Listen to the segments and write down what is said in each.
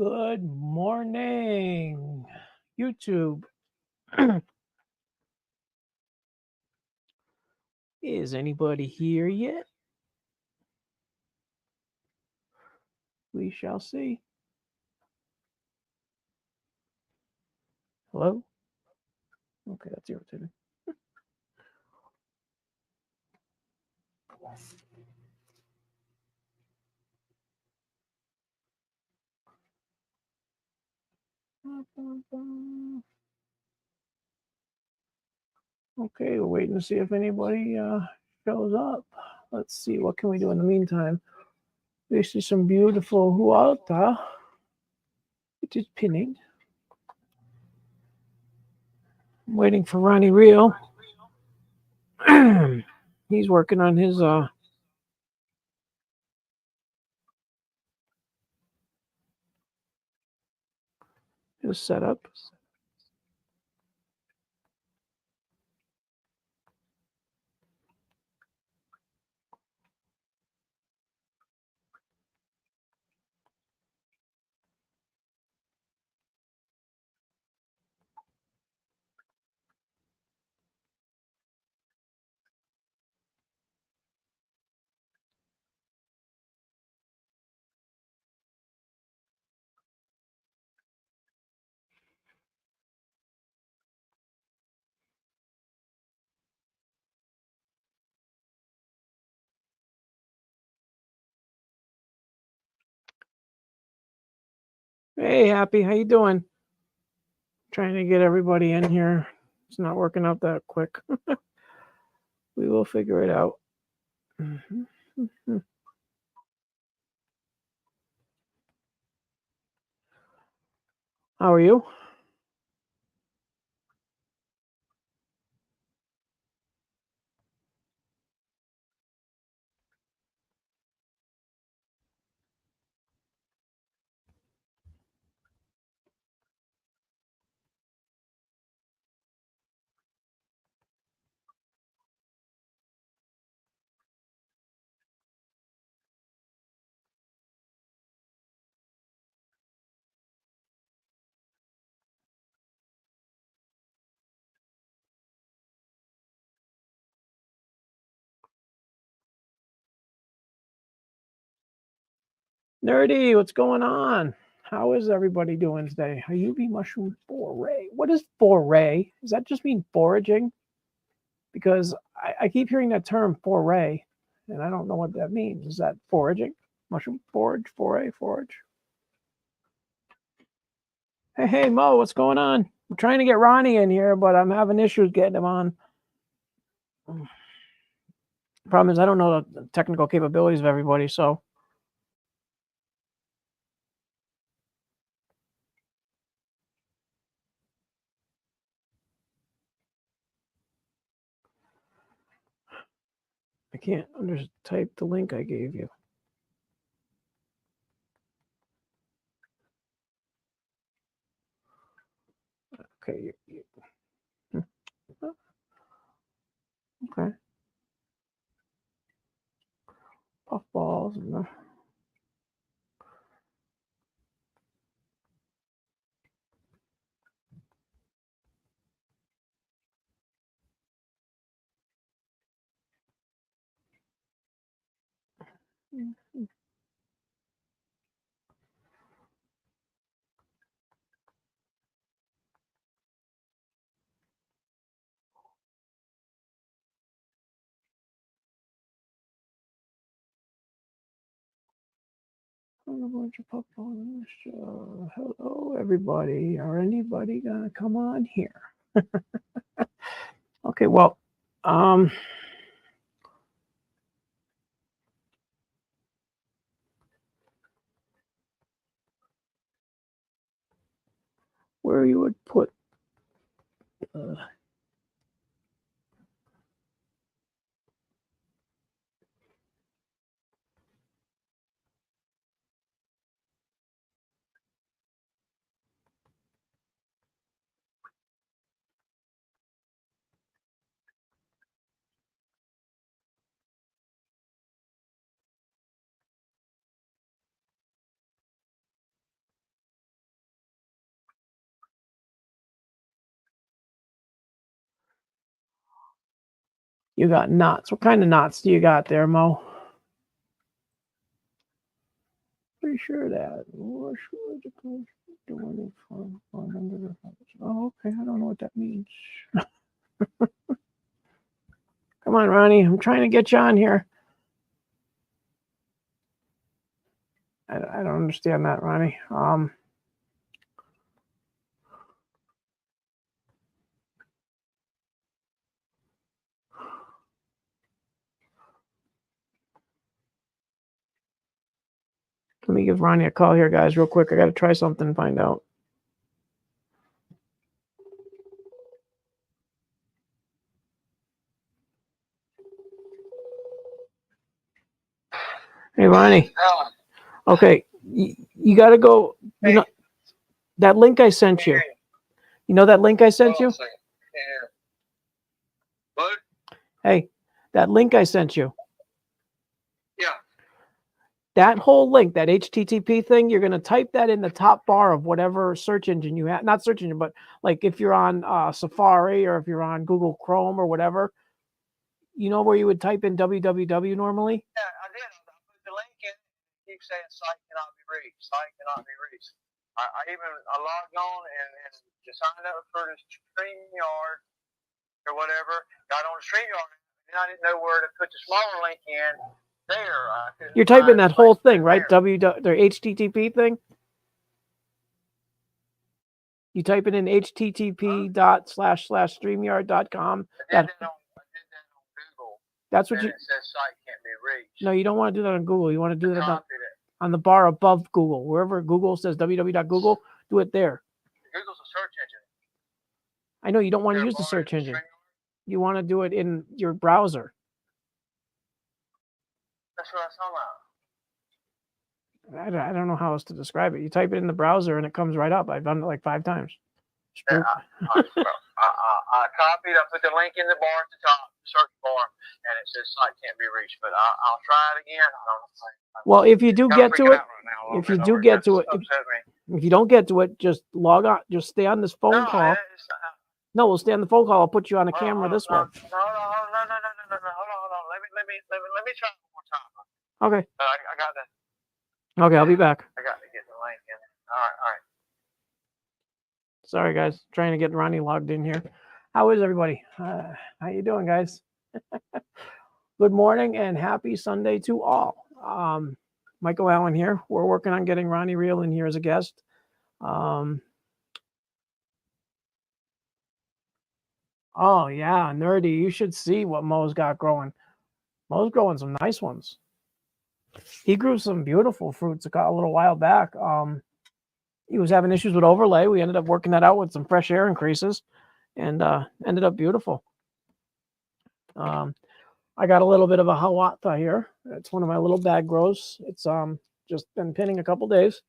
Good morning, YouTube. Is anybody here yet? We shall see. Hello? Okay, that's irritating. Okay, we're waiting to see if anybody shows up. Let's see, what can we do in the meantime? This is some beautiful hualta. It is pinning. I'm waiting for Ronnie Real. He's working on his setup. Hey, Happy, how you doing? Trying to get everybody in here. It's not working out that quick. We will figure it out. How are you? Nerdy, what's going on? How is everybody doing today? Ayubi mushroom foray. What is foray? Does that just mean foraging? Because I keep hearing that term foray, and I don't know what that means. Is that foraging? Mushroom forage, foray, forage? Hey, Mo, what's going on? I'm trying to get Ronnie in here, but I'm having issues getting him on. Problem is, I don't know the technical capabilities of everybody, so. I can't type the link I gave you. Okay. Okay. Puffballs. A bunch of puffballs. Hello, everybody. Are anybody gonna come on here? Okay. Well, where you would put You got knots. What kind of knots do you got there, Mo? Pretty sure that. Oh, okay. I don't know what that means. Come on, Ronnie. I'm trying to get you on here. I don't understand that, Ronnie. Let me give Ronnie a call here, guys, real quick. I got to try something and find out. Hey, Ronnie. Okay, you got to go. You know that link I sent you. You know that link I sent you? What? Hey, that link I sent you. Yeah. That whole link, that HTTP thing, you're going to type that in the top bar of whatever search engine you have. Not search engine, but like if you're on Safari or if you're on Google Chrome or whatever, you know where you would type in www normally? Yeah, I did. I put the link in. It keeps saying site cannot be reached. Site cannot be reached. I logged on and just signed up for the StreamYard or whatever. Got on the StreamYard, and I didn't know where to put the smaller link in. There, you're typing that whole thing, right? The HTTP thing. You type it in http://streamyard.com. I did that on Google. That's what it says site can't be reached. No, you don't want to do that on Google. You want to do that on the bar above Google. Wherever Google says www.google, do it there. Google's a search engine. I know you don't want to use the search engine. You want to do it in your browser. That's what I saw now. I don't know how else to describe it. You type it in the browser and it comes right up. I've done it like 5 times. Yeah, I copied. I put the link in the bar at the top, search bar, and it says site can't be reached. But I'll try it again. I don't know. Well, if you do get to it, if you do get to it, if you don't get to it, just log on. Just stay on this phone call. No, we'll stay on the phone call. I'll put you on a camera this way. No. Hold on. Let me try one more time. Okay. I got that. Okay, I'll be back. I got to get the link in. All right. Sorry, guys. Trying to get Ronnie logged in here. How is everybody? How you doing, guys? Good morning and happy Sunday to all. MycoAlan here. We're working on getting Ronnie Reel in here as a guest. Oh, yeah, Nerdy. You should see what Mo's got growing. Mo's growing some nice ones. He grew some beautiful fruits a little while back. He was having issues with overlay. We ended up working that out with some fresh air increases and ended up beautiful. I got a little bit of a Hawata here. It's one of my little bag grows. It's just been pinning a couple days.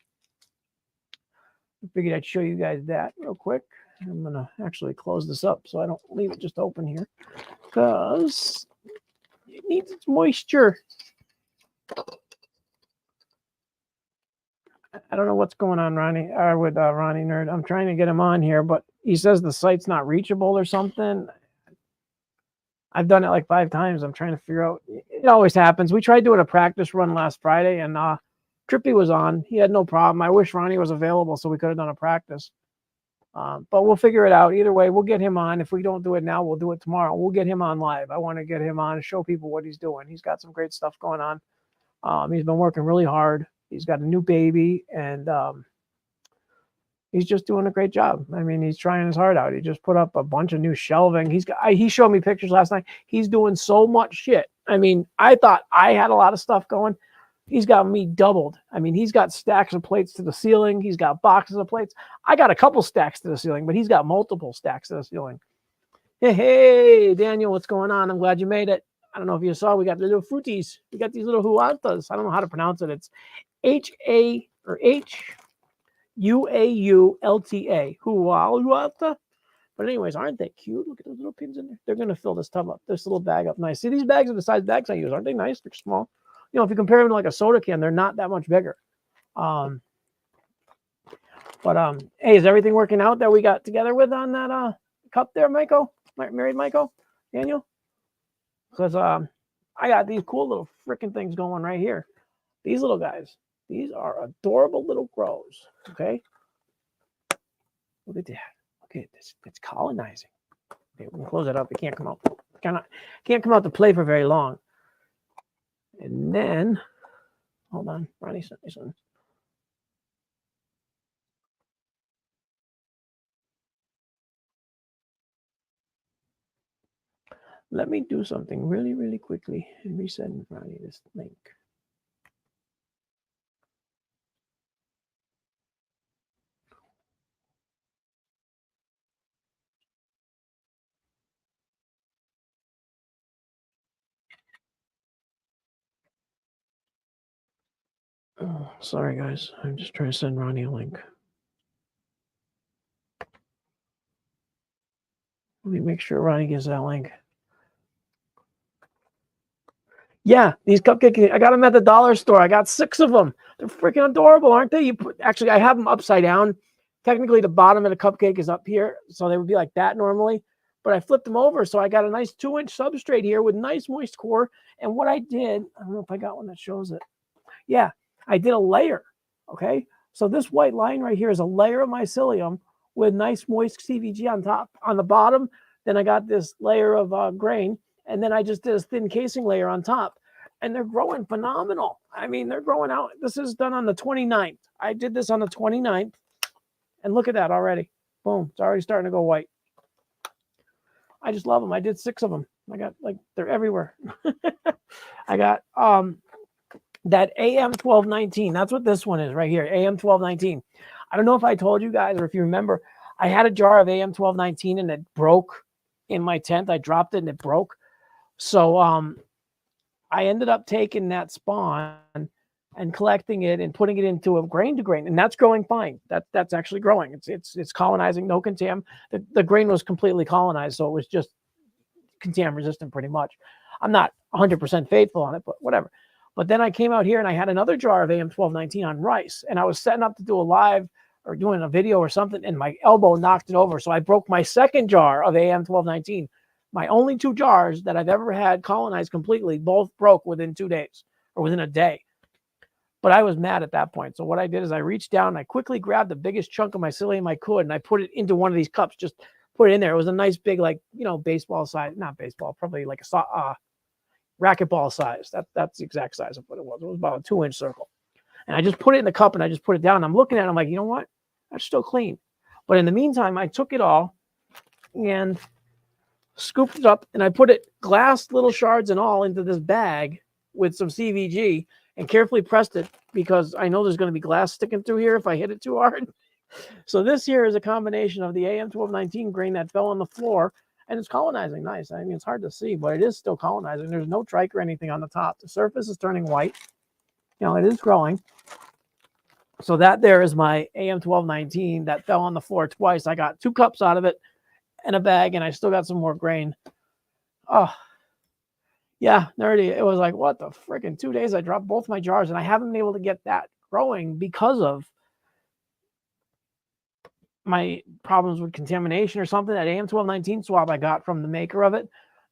I figured I'd show you guys that real quick. I'm going to actually close this up so I don't leave it just open here because it needs its moisture. I don't know what's going on, Ronnie, with Ronnie Nerd. I'm trying to get him on here, but he says the site's not reachable or something. I've done it like 5 times. I'm trying to figure out. It always happens. We tried doing a practice run last Friday, and Trippy was on. He had no problem. I wish Ronnie was available so we could have done a practice. But we'll figure it out. Either way, we'll get him on. If we don't do it now, we'll do it tomorrow. We'll get him on live. I want to get him on and show people what he's doing. He's got some great stuff going on. He's been working really hard. He's got a new baby, and he's just doing a great job. I mean, he's trying his heart out. He just put up a bunch of new shelving. He showed me pictures last night. He's doing so much shit. I mean, I thought I had a lot of stuff going. He's got me doubled. I mean, he's got stacks of plates to the ceiling. He's got boxes of plates. I got a couple stacks to the ceiling, but he's got multiple stacks to the ceiling. Hey, Daniel, what's going on? I'm glad you made it. I don't know if you saw, we got the little fruities. We got these little huatas. I don't know how to pronounce it. It's Huaulta. Huaulta. But anyways, aren't they cute? Look at those little pins in there. They're going to fill this tub up, this little bag up nice. See, these bags are the size bags I use. Aren't they nice? They're small. You know, if you compare them to like a soda can, they're not that much bigger. Hey, is everything working out that we got together with on that cup there, Myco? Married Myco? Daniel? because I got these cool little freaking things going right here. These little guys. These are adorable little grows. Okay. Look at that. Look at this. It's colonizing. Okay, we can close it up. It can't come out. Can't come out to play for very long. And then, hold on, Ronnie sent me something. Let me do something really, really quickly and resend Ronnie this link. Oh, sorry, guys. I'm just trying to send Ronnie a link. Let me make sure Ronnie gets that link. Yeah, these cupcakes, I got them at the dollar store. I got 6 of them. They're freaking adorable, aren't they? Actually, I have them upside down. Technically, the bottom of the cupcake is up here, so they would be like that normally. But I flipped them over, so I got a nice 2-inch substrate here with nice moist core. And what I did, I don't know if I got one that shows it. Yeah, I did a layer, okay? So this white line right here is a layer of mycelium with nice moist CVG on top. On the bottom, then I got this layer of grain, and then I just did a thin casing layer on top. And they're growing phenomenal. I mean, they're growing out. This is done on the 29th. I did this on the 29th. And look at that already. Boom. It's already starting to go white. I just love them. I did 6 of them. I got, like, they're everywhere. I got that AM1219. That's what this one is right here, AM1219. I don't know if I told you guys or if you remember, I had a jar of AM1219 and it broke in my tent. I dropped it and it broke. So I ended up taking that spawn and collecting it and putting it into a grain to grain, and that's growing fine. That's actually growing. It's colonizing, no contam. The grain was completely colonized, so it was just contam resistant pretty much. I'm not 100% faithful on it, but whatever. But then I came out here and I had another jar of AM1219 on rice, and I was setting up to do a live or doing a video or something, and my elbow knocked it over, so I broke my second jar of AM1219. My only 2 jars that I've ever had colonized completely, both broke within 2 days or within a day. But I was mad at that point. So what I did is I reached down and I quickly grabbed the biggest chunk of mycelium I could, and I put it into one of these cups, just put it in there. It was a nice big, like, you know, baseball size, not baseball, probably like a racquetball size. That's the exact size of what it was. It was about a 2-inch circle. And I just put it in the cup and I just put it down. I'm looking at it. I'm like, you know what? That's still clean. But in the meantime, I took it all and scooped it up and I put it glass little shards and all into this bag with some CVG and carefully pressed it because I know there's going to be glass sticking through here if I hit it too hard. So this here is a combination of the AM1219 grain that fell on the floor, and it's colonizing nice. I mean, it's hard to see, but it is still colonizing. There's no trike or anything on the top. The surface is turning white. You know, it is growing. So that there is my AM1219 that fell on the floor twice. I got 2 cups out of it and a bag, and I still got some more grain. Oh, yeah, nerdy. It was like, what the freaking 2 days I dropped both my jars, and I haven't been able to get that growing because of my problems with contamination or something. That AM1219 swab I got from the maker of it.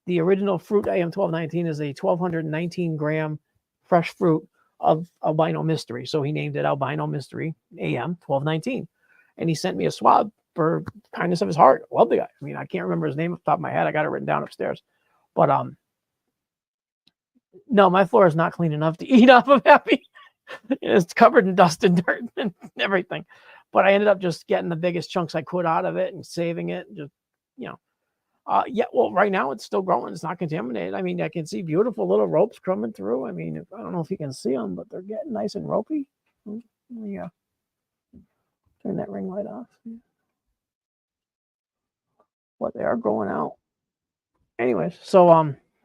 The original fruit AM1219 is a 1,219 gram fresh fruit of albino mystery. So he named it albino mystery AM1219. And he sent me a swab for kindness of his heart. Love the guy. I mean, I can't remember his name off the top of my head. I got it written down upstairs. But no, my floor is not clean enough to eat off of Happy. It's covered in dust and dirt and everything. But I ended up just getting the biggest chunks I could out of it and saving it. And just, you know, yeah, well, right now it's still growing. It's not contaminated. I mean, I can see beautiful little ropes coming through. I mean, I don't know if you can see them, but they're getting nice and ropey. Yeah. Turn that ring light off. What, they are growing out. Anyways, so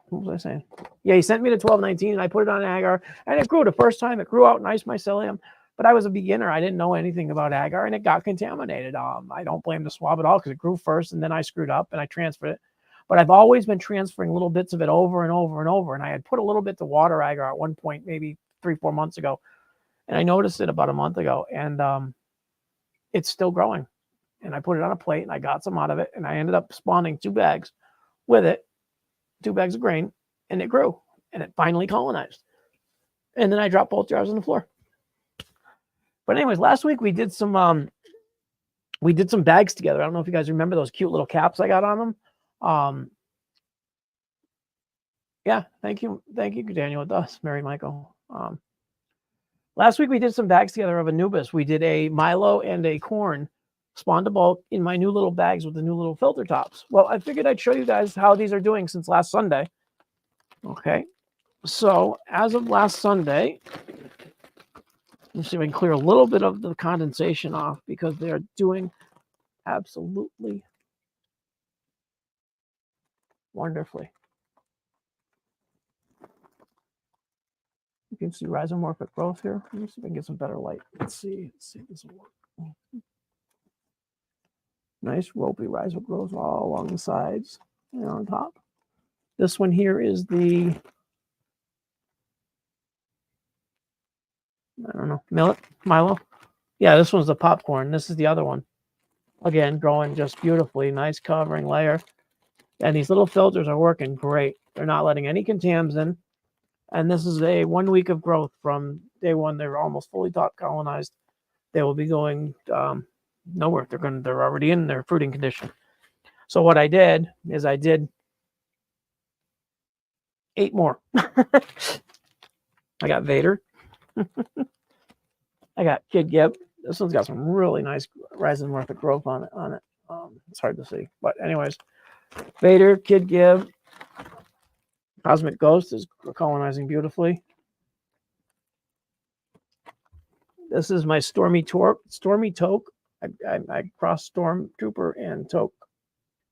what was I saying? Yeah, he sent me to 1219 and I put it on agar and it grew the first time. It grew out nice mycelium, but I was a beginner. I didn't know anything about agar and it got contaminated. I don't blame the swab at all because it grew first and then I screwed up and I transferred it. But I've always been transferring little bits of it over and over and over. And I had put a little bit to water agar at one point, maybe 3-4 months ago. And I noticed it about a month ago and it's still growing. And I put it on a plate and I got some out of it and I ended up spawning 2 bags with it, 2 bags of grain. and it grew, and it finally colonized. And then I dropped both jars on the floor. But anyways, last week we did some bags together. I don't know if you guys remember those cute little caps I got on them. Yeah, thank you, Daniel. It does, Mary Michael. Last week we did some bags together of Anubis. We did a Milo and a corn spawn to bulk in my new little bags with the new little filter tops. Well, I figured I'd show you guys how these are doing since last Sunday. Okay, so as of last Sunday, let's see if I can clear a little bit of the condensation off because they are doing absolutely wonderfully. You can see rhizomorphic growth here. Let me see if I can get some better light. Let's see if this will work. Nice ropey rhizome growth all along the sides and on top. This one here is the, I don't know, Milo. Yeah, this one's the popcorn. This is the other one. Again, growing just beautifully. Nice covering layer. And these little filters are working great. They're not letting any contaminants in. And this is a 1 week of growth from day one. They're almost fully top colonized. They will be going nowhere. They're already in their fruiting condition. So what I did is I did 8 more. I got Vader. I got Kid Gib. This one's got some really nice rhizomorphic growth on it. It's hard to see, but anyways, Vader, Kid Gib, Cosmic Ghost is colonizing beautifully. This is my Stormy Toke. I crossed Stormtrooper and Toke.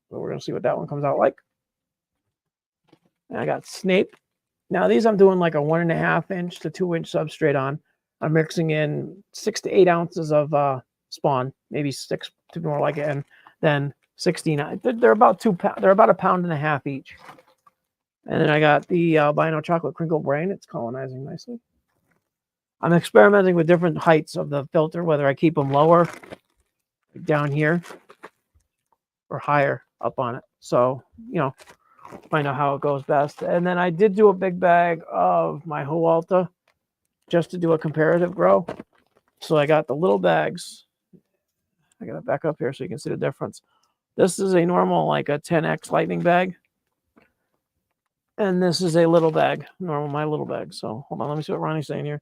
So we're going to see what that one comes out like. And I got Snape. Now these I'm doing like a 1.5 inch to 2 inch substrate on. I'm mixing in 6 to 8 ounces of spawn, maybe 6 to be more like it, and then 16. They're about 2 pounds. They're about 1.5 pounds each. And then I got the albino chocolate crinkle brain. It's colonizing nicely. I'm experimenting with different heights of the filter, whether I keep them lower down here or higher up on it. So, find out how it goes best. And then I did do a big bag of my Hualta just to do a comparative grow. So I got the little bags. I got it back up here so you can see the difference. This is a normal, like a 10X lightning bag. And this is a little bag, normal, my little bag. So hold on, let me see what Ronnie's saying here.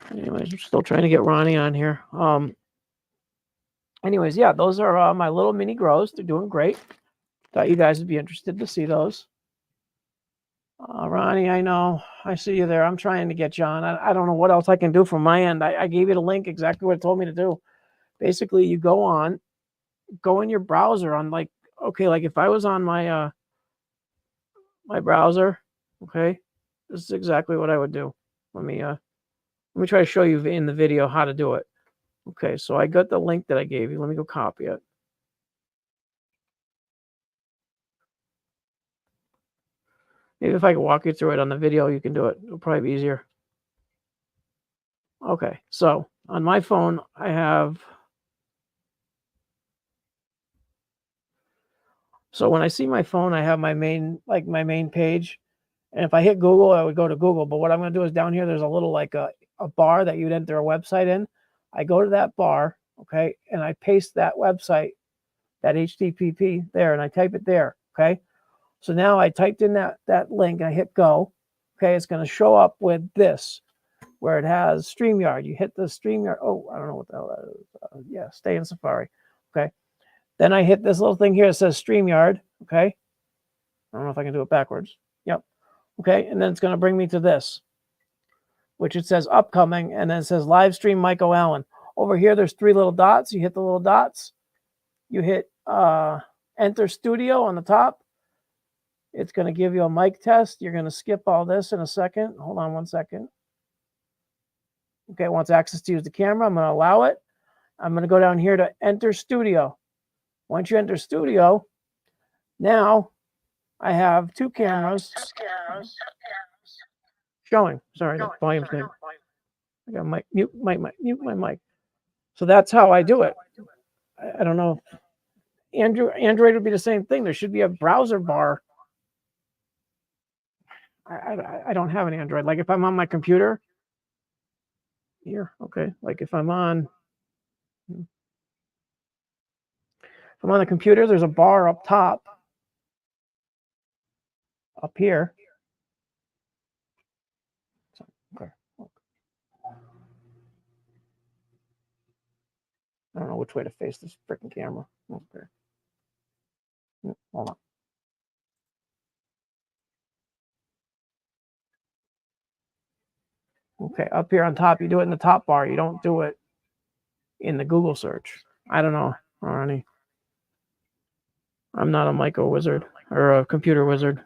Anyways, I'm still trying to get Ronnie on here. Anyways, yeah, those are my little mini grows. They're doing great. Thought you guys would be interested to see those. Ronnie, I know. I see you there. I'm trying to get you on. I don't know what else I can do from my end. I gave you the link, exactly what it told me to do. Basically, you go in your browser on like if I was on my my browser, okay, this is exactly what I would do. Let me try to show you in the video how to do it. Okay, so I got the link that I gave you. Let me go copy it. Maybe if I can walk you through it on the video, you can do it. It'll probably be easier. Okay, so on my phone, I have. So when I see my phone, I have my main page. And if I hit Google, I would go to Google. But what I'm going to do is down here, there's a little like a bar that you'd enter a website in. I go to that bar, okay, and I paste that website, that HTTP there, and I type it there, okay. So now I typed in that link, and I hit go, okay. It's going to show up with this, where it has StreamYard. You hit the StreamYard. Oh, I don't know what the hell that is. Yeah, stay in Safari, okay. Then I hit this little thing here that says StreamYard, okay. I don't know if I can do it backwards. Yep. Okay, and then it's going to bring me to this, which it says upcoming, and then it says live stream MycoAlan. Over here, there's 3 little dots. You hit the little dots. You hit enter studio on the top. It's going to give you a mic test. You're going to skip all this in a second. Hold on 1 second. Okay, it wants access to use the camera. I'm going to allow it. I'm going to go down here to enter studio. Once you enter studio, Now I have two cameras showing. Sorry, the volume's good. I got mute my mic. So that's how I do it. I don't know. Android would be the same thing. There should be a browser bar. I don't have an Android. Like if I'm on my computer here, okay. Like if I'm on the computer, there's a bar up top, up here. Okay. I don't know which way to face this freaking camera. Okay. Hold on. Okay, up here on top, you do it in the top bar. You don't do it in the Google search. I don't know, Ronnie. I'm not a myco wizard or a computer wizard.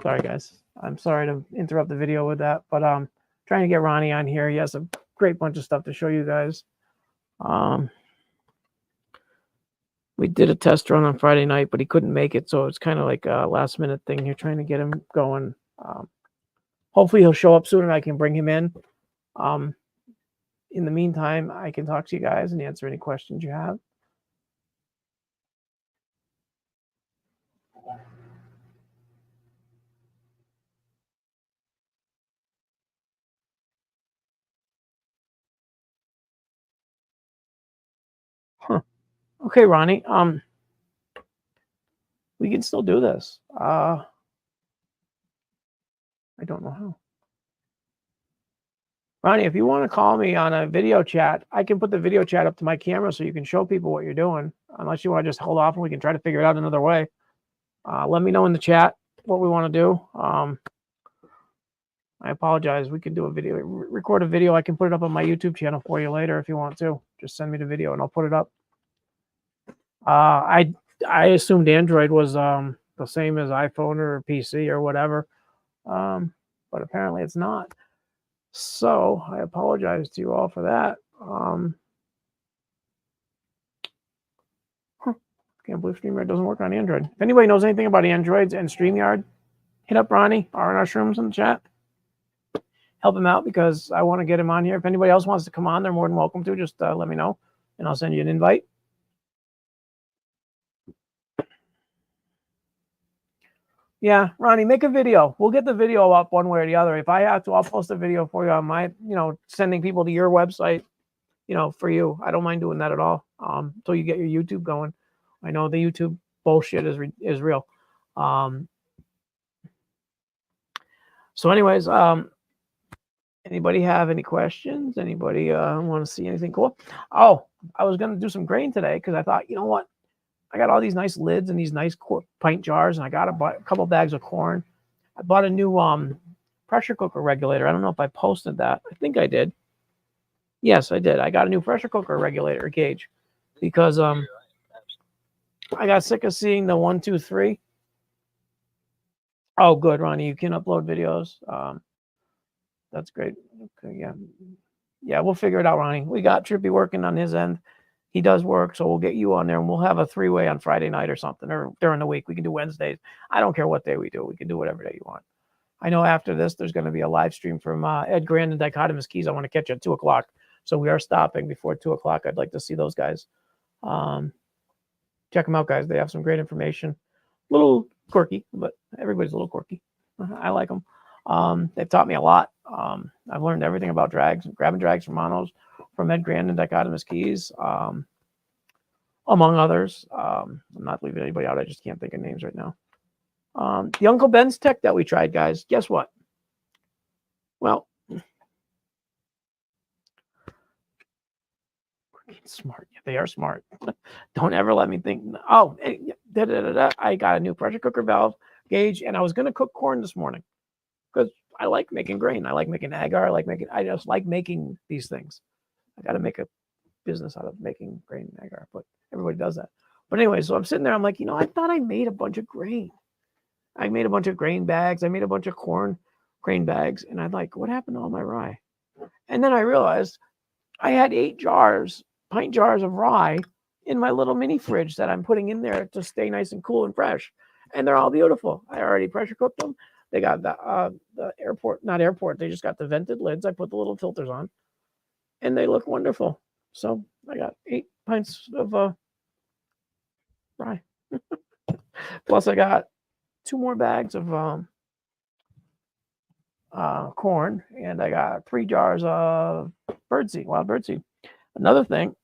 Sorry, guys. I'm sorry to interrupt the video with that, but trying to get Ronnie on here. He has a great bunch of stuff to show you guys. We did a test run on Friday night, but he couldn't make it, so it's kind of like a last minute thing here, trying to get him going. Hopefully he'll show up soon and I can bring him in. In the meantime, I can talk to you guys and answer any questions you have. Huh. Okay, Ronnie. We can still do this. I don't know how. Ronnie, if you want to call me on a video chat, I can put the video chat up to my camera so you can show people what you're doing. Unless you want to just hold off and we can try to figure it out another way. Let me know in the chat what we want to do. I apologize. We can do a video, record a video. I can put it up on my YouTube channel for you later if you want to. Just send me the video and I'll put it up. I assumed Android was the same as iPhone or PC or whatever, but apparently it's not. So I apologize to you all for that. Can't believe StreamYard doesn't work on Android. If anybody knows anything about Androids and StreamYard, hit up Ronnie, R&R Shrooms in the chat. Help him out because I want to get him on here. If anybody else wants to come on, they're more than welcome to. Just let me know and I'll send you an invite. Yeah, Ronnie, make a video. We'll get the video up one way or the other. If I have to, I'll post a video for you on my, sending people to your website, for you. I don't mind doing that at all. Until you get your YouTube going. I know the YouTube bullshit is real. So anyways, anybody have any questions? Anybody want to see anything cool? Oh, I was going to do some grain today because I thought, you know what? I got all these nice lids and these nice pint jars, and I got a couple bags of corn. I bought a new pressure cooker regulator. I don't know if I posted that. I think I did. Yes, I did. I got a new pressure cooker regulator gauge because I got sick of seeing the 1, 2, 3. Oh, good, Ronnie. You can upload videos. That's great. Okay, yeah, we'll figure it out, Ronnie. We got Trippy working on his end. He does work, so we'll get you on there, and we'll have a 3-way on Friday night or something, or during the week. We can do Wednesdays. I don't care what day we do. We can do whatever day you want. I know after this, there's going to be a live stream from Ed Grand and Dichotomous Keys. I want to catch you at 2 o'clock, so we are stopping before 2 o'clock. I'd like to see those guys. Check them out, guys. They have some great information. A little quirky, but everybody's a little quirky. I like them. They've taught me a lot. I've learned everything about drags, grabbing drags from monos, from Ed Grand and Dichotomous Keys, among others. I'm not leaving anybody out. I just can't think of names right now. The Uncle Ben's tech that we tried, guys, guess what? Well, smart. Yeah, they are smart. Don't ever let me think, oh, I got a new pressure cooker valve gauge, and I was going to cook corn this morning because I like making grain. I like making agar. I just like making these things. I got to make a business out of making grain and agar, but everybody does that. But anyway, so I'm sitting there. I'm like, I thought I made a bunch of grain. I made a bunch of grain bags. I made a bunch of corn grain bags. And I'm like, what happened to all my rye? And then I realized I had 8 pint jars of rye in my little mini fridge that I'm putting in there to stay nice and cool and fresh. And they're all beautiful. I already pressure cooked them. They got the not airport. They just got the vented lids. I put the little filters on, and they look wonderful. So I got 8 pints of rye. Plus I got 2 more bags of corn, and I got 3 jars of birdseed, wild birdseed. Another thing,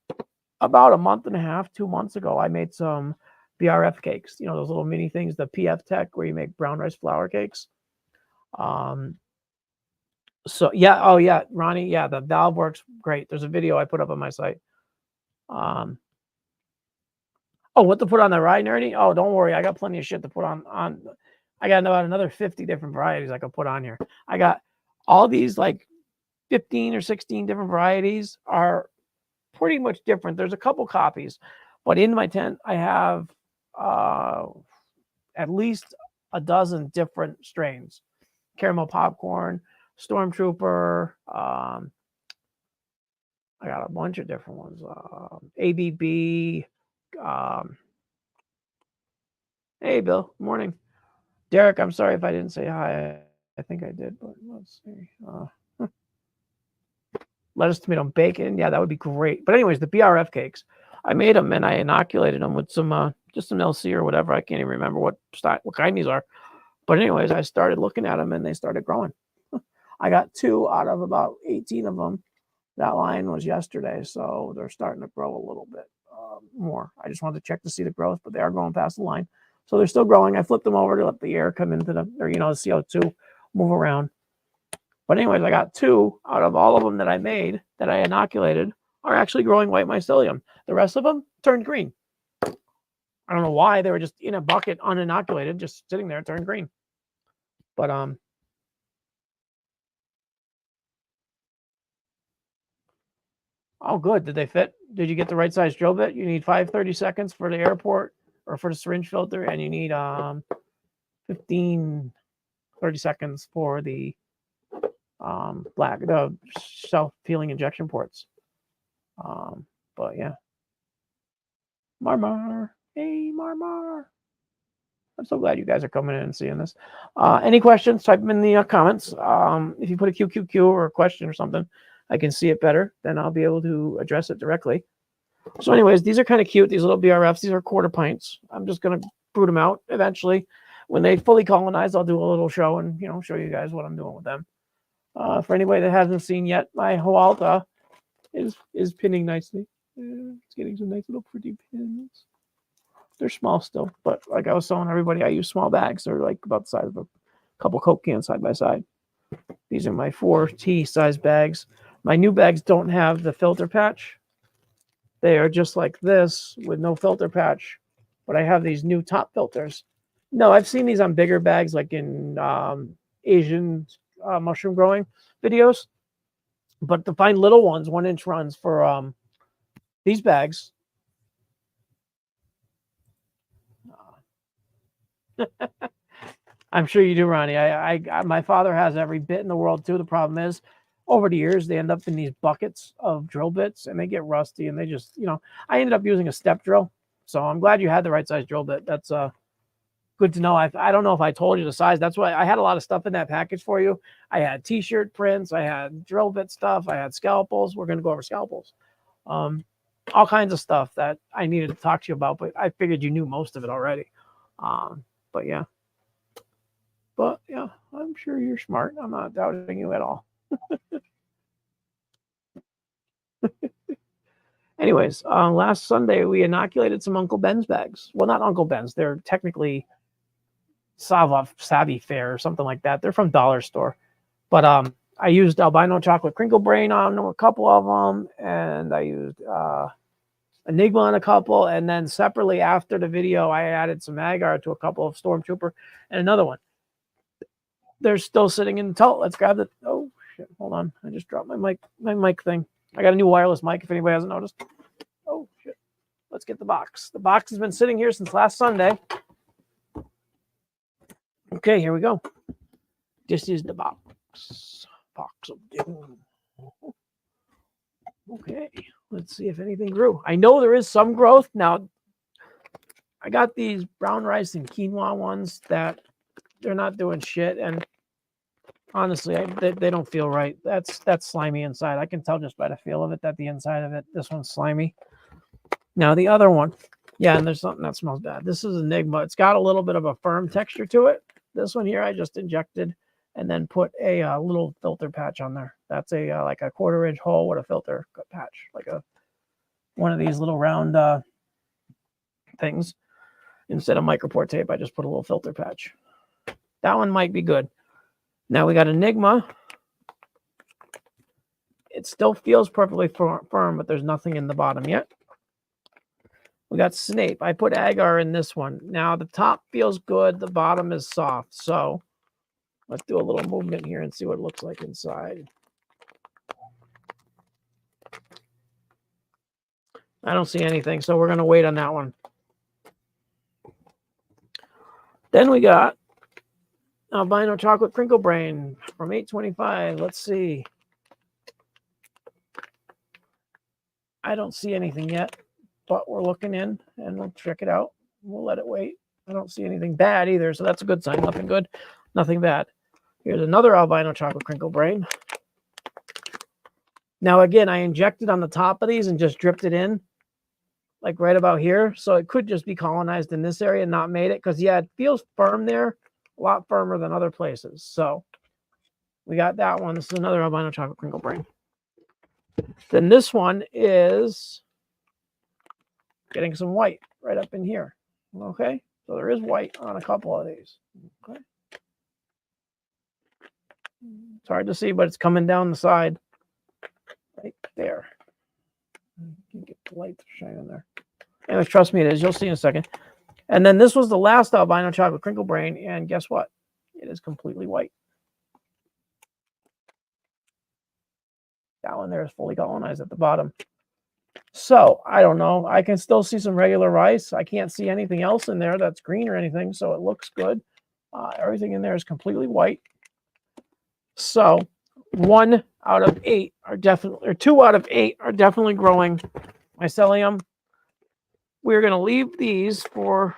about a month and a half, 2 months ago, I made some BRF cakes. You know, those little mini things, the PF Tech, where you make brown rice flour cakes. So yeah, oh yeah, Ronnie, yeah, the valve works great. There's a video I put up on my site. Oh, what to put on the rye, nerdy? Oh, don't worry, I got plenty of shit to put on. I got about another 50 different varieties I could put on here. I got all these like 15 or 16 different varieties are pretty much different. There's a couple copies, but in my tent I have at least a dozen different strains. Caramel popcorn, Stormtrooper. I got a bunch of different ones. ABB. Hey, Bill. Morning. Derek, I'm sorry if I didn't say hi. I think I did, but let's see. Lettuce, tomato, and bacon. Yeah, that would be great. But anyways, the BRF cakes, I made them and I inoculated them with some just some LC or whatever. I can't even remember what kind these are. But anyways, I started looking at them and they started growing. I got 2 out of about 18 of them. That line was yesterday, so they're starting to grow a little bit more. I just wanted to check to see the growth, but they are growing past the line. So they're still growing. I flipped them over to let the air come into the, or, the CO2 move around. But anyways, I got 2 out of all of them that I made, that I inoculated, are actually growing white mycelium. The rest of them turned green. I don't know why. They were just in a bucket, uninoculated, just sitting there, turned green. But oh, good. Did they fit? Did you get the right size drill bit? You need 5 30 for the airport or for the syringe filter, and you need 15 30 seconds for the the self-healing injection ports. But yeah. Marmar. Hey, Marmar. I'm so glad you guys are coming in and seeing this. Any questions, type them in the comments. If you put a QQQ or a question or something, I can see it better. Then I'll be able to address it directly. So anyways, these are kind of cute. These little BRFs, these are quarter pints. I'm just going to brood them out eventually. When they fully colonize, I'll do a little show and, show you guys what I'm doing with them. For anybody that hasn't seen yet, my Hualta is pinning nicely. It's getting some nice little pretty pins. They're small still, but like I was telling everybody, I use small bags. They're like about the size of a couple Coke cans side by side. These are my 4T size bags. My new bags don't have the filter patch. They are just like this with no filter patch, but I have these new top filters. No, I've seen these on bigger bags, like in Asian mushroom growing videos. But to find little ones, 1-inch runs for these bags. I'm sure you do, Ronnie. I my father has every bit in the world too. The problem is, over the years, they end up in these buckets of drill bits and they get rusty and they just, I ended up using a step drill. So I'm glad you had the right size drill bit. That's good to know. I don't know if I told you the size. That's why I had a lot of stuff in that package for you. I had t-shirt prints. I had drill bit stuff. I had scalpels. We're going to go over scalpels. All kinds of stuff that I needed to talk to you about, but I figured you knew most of it already. But yeah. But yeah, I'm sure you're smart. I'm not doubting you at all. Anyways, last Sunday we inoculated some Uncle Ben's bags. Well, not Uncle Ben's. They're technically Savvy Fair or something like that. They're from Dollar Store. But I used albino chocolate crinkle brain on a couple of them, and I used Enigma on a couple, and then separately after the video, I added some agar to a couple of Stormtrooper and another one. They're still sitting in the tote. Let's grab the. Oh shit! Hold on, I just dropped my mic thing. I got a new wireless mic. If anybody hasn't noticed. Oh shit! Let's get the box. The box has been sitting here since last Sunday. Okay, here we go. This is the box. Box of doom. Okay, Let's see if anything grew. I know there is some growth. Now, I got these brown rice and quinoa ones that they're not doing shit. And honestly, they don't feel right. That's slimy inside. I can tell just by the feel of it that the inside of it, this one's slimy. Now, the other one, yeah, and there's something that smells bad. This is Enigma. It's got a little bit of a firm texture to it. This one here, I just injected and then put a little filter patch on there. That's a like a 1/4 inch hole with a filter patch, like one of these little round things. Instead of micropore tape, I just put a little filter patch. That one might be good. Now we got Enigma. It still feels perfectly firm, but there's nothing in the bottom yet. We got Snape. I put agar in this one. Now the top feels good. The bottom is soft. So let's do a little movement here and see what it looks like inside. I don't see anything, so we're going to wait on that one. Then we got albino chocolate crinkle brain from 825. Let's see. I don't see anything yet, but we're looking in and we'll check it out. We'll let it wait. I don't see anything bad either, so that's a good sign. Nothing good, nothing bad. Here's another albino chocolate crinkle brain. Now, again, I injected on the top of these and just dripped it in, like right about here. So it could just be colonized in this area and not made it because, yeah, it feels firm there, a lot firmer than other places. So we got that one. This is another albino chocolate crinkle brain. Then this one is getting some white right up in here. Okay, so there is white on a couple of these. Okay, it's hard to see, but it's coming down the side right there. You can get the light to shine in there. Anyways, trust me, it is. You'll see in a second. And then this was the last albino chocolate crinkle brain, and guess what? It is completely white. That one there is fully colonized at the bottom. So I don't know. I can still see some regular rice. I can't see anything else in there that's green or anything, so it looks good. Everything in there is completely white. So 1 out of 8 are definitely, or 2 out of 8 are definitely growing mycelium. We're going to leave these for,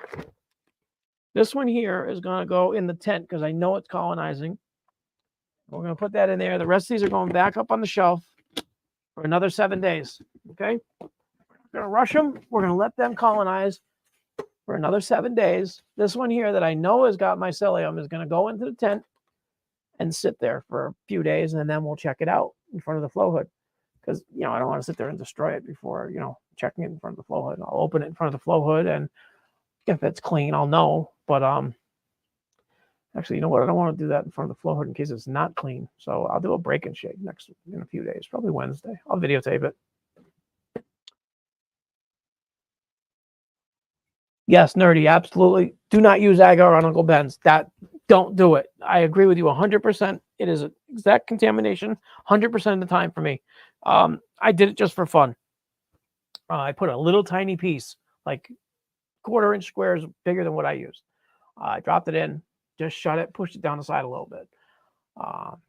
this one here is going to go in the tent because I know it's colonizing. We're going to put that in there. The rest of these are going back up on the shelf for another 7 days. Okay. We're going to rush them. We're going to let them colonize for another 7 days. This one here that I know has got mycelium is going to go into the tent and sit there for a few days, and then we'll check it out in front of the flow hood. Because, you know, I don't want to sit there and destroy it before, you know, checking it in front of the flow hood. I'll open it in front of the flow hood, and if it's clean, I'll know. But actually, you know what? I don't want to do that in front of the flow hood in case it's not clean. So I'll do a break and shake next in a few days, probably Wednesday. I'll videotape it. Yes, nerdy, absolutely. Do not use agar on Uncle Ben's. Don't do it. I agree with you 100%. It is an exact contamination 100% of the time for me. I did it just for fun. I put a little tiny piece, like 1/4 inch squares bigger than what I used. I dropped it in, just shut it, pushed it down the side a little bit.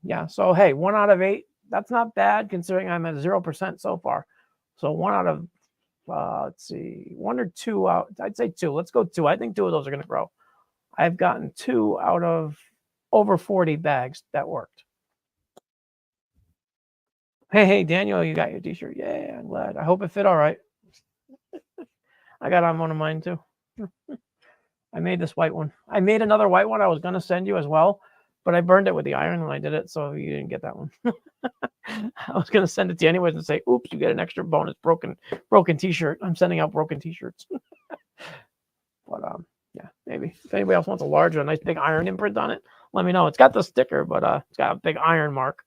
Yeah, so hey, 1 out of 8, that's not bad considering I'm at 0% so far. So 1 out of, let's see, 1 or 2 out, I'd say 2. Let's go 2. I think 2 of those are going to grow. I've gotten 2 out of over 40 bags that worked. Hey, Daniel, you got your t-shirt. Yeah, I'm glad. I hope it fit all right. I got on one of mine too. I made this white one. I made another white one I was going to send you as well, but I burned it with the iron when I did it, so you didn't get that one. I was going to send it to you anyways and say, oops, you get an extra bonus broken t-shirt. I'm sending out broken t-shirts. But yeah, maybe. If anybody else wants a large, a nice big iron imprint on it, let me know. It's got the sticker, but it's got a big iron mark.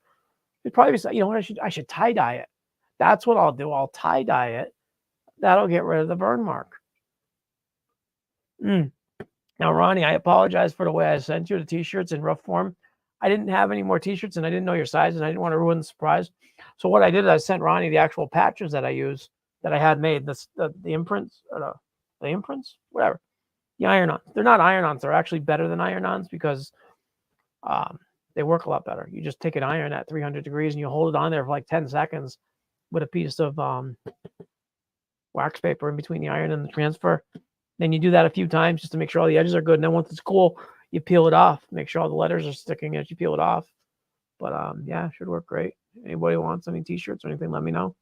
It'd probably be, you know what, I should tie-dye it. That's what I'll do. I'll tie-dye it. That'll get rid of the burn mark. Now, Ronnie, I apologize for the way I sent you the t-shirts in rough form. I didn't have any more t-shirts, and I didn't know your size, and I didn't want to ruin the surprise. So what I did is I sent Ronnie the actual patches that I use, that I had made, the imprints, or the imprints, whatever, the iron-ons. They're not iron-ons. They're actually better than iron-ons because they work a lot better. You just take an iron at 300 degrees, and you hold it on there for like 10 seconds, with a piece of wax paper in between the iron and the transfer. Then you do that a few times just to make sure all the edges are good. And then once it's cool, you peel it off. Make sure all the letters are sticking as you peel it off. But yeah, should work great. Anybody wants any t-shirts or anything, let me know.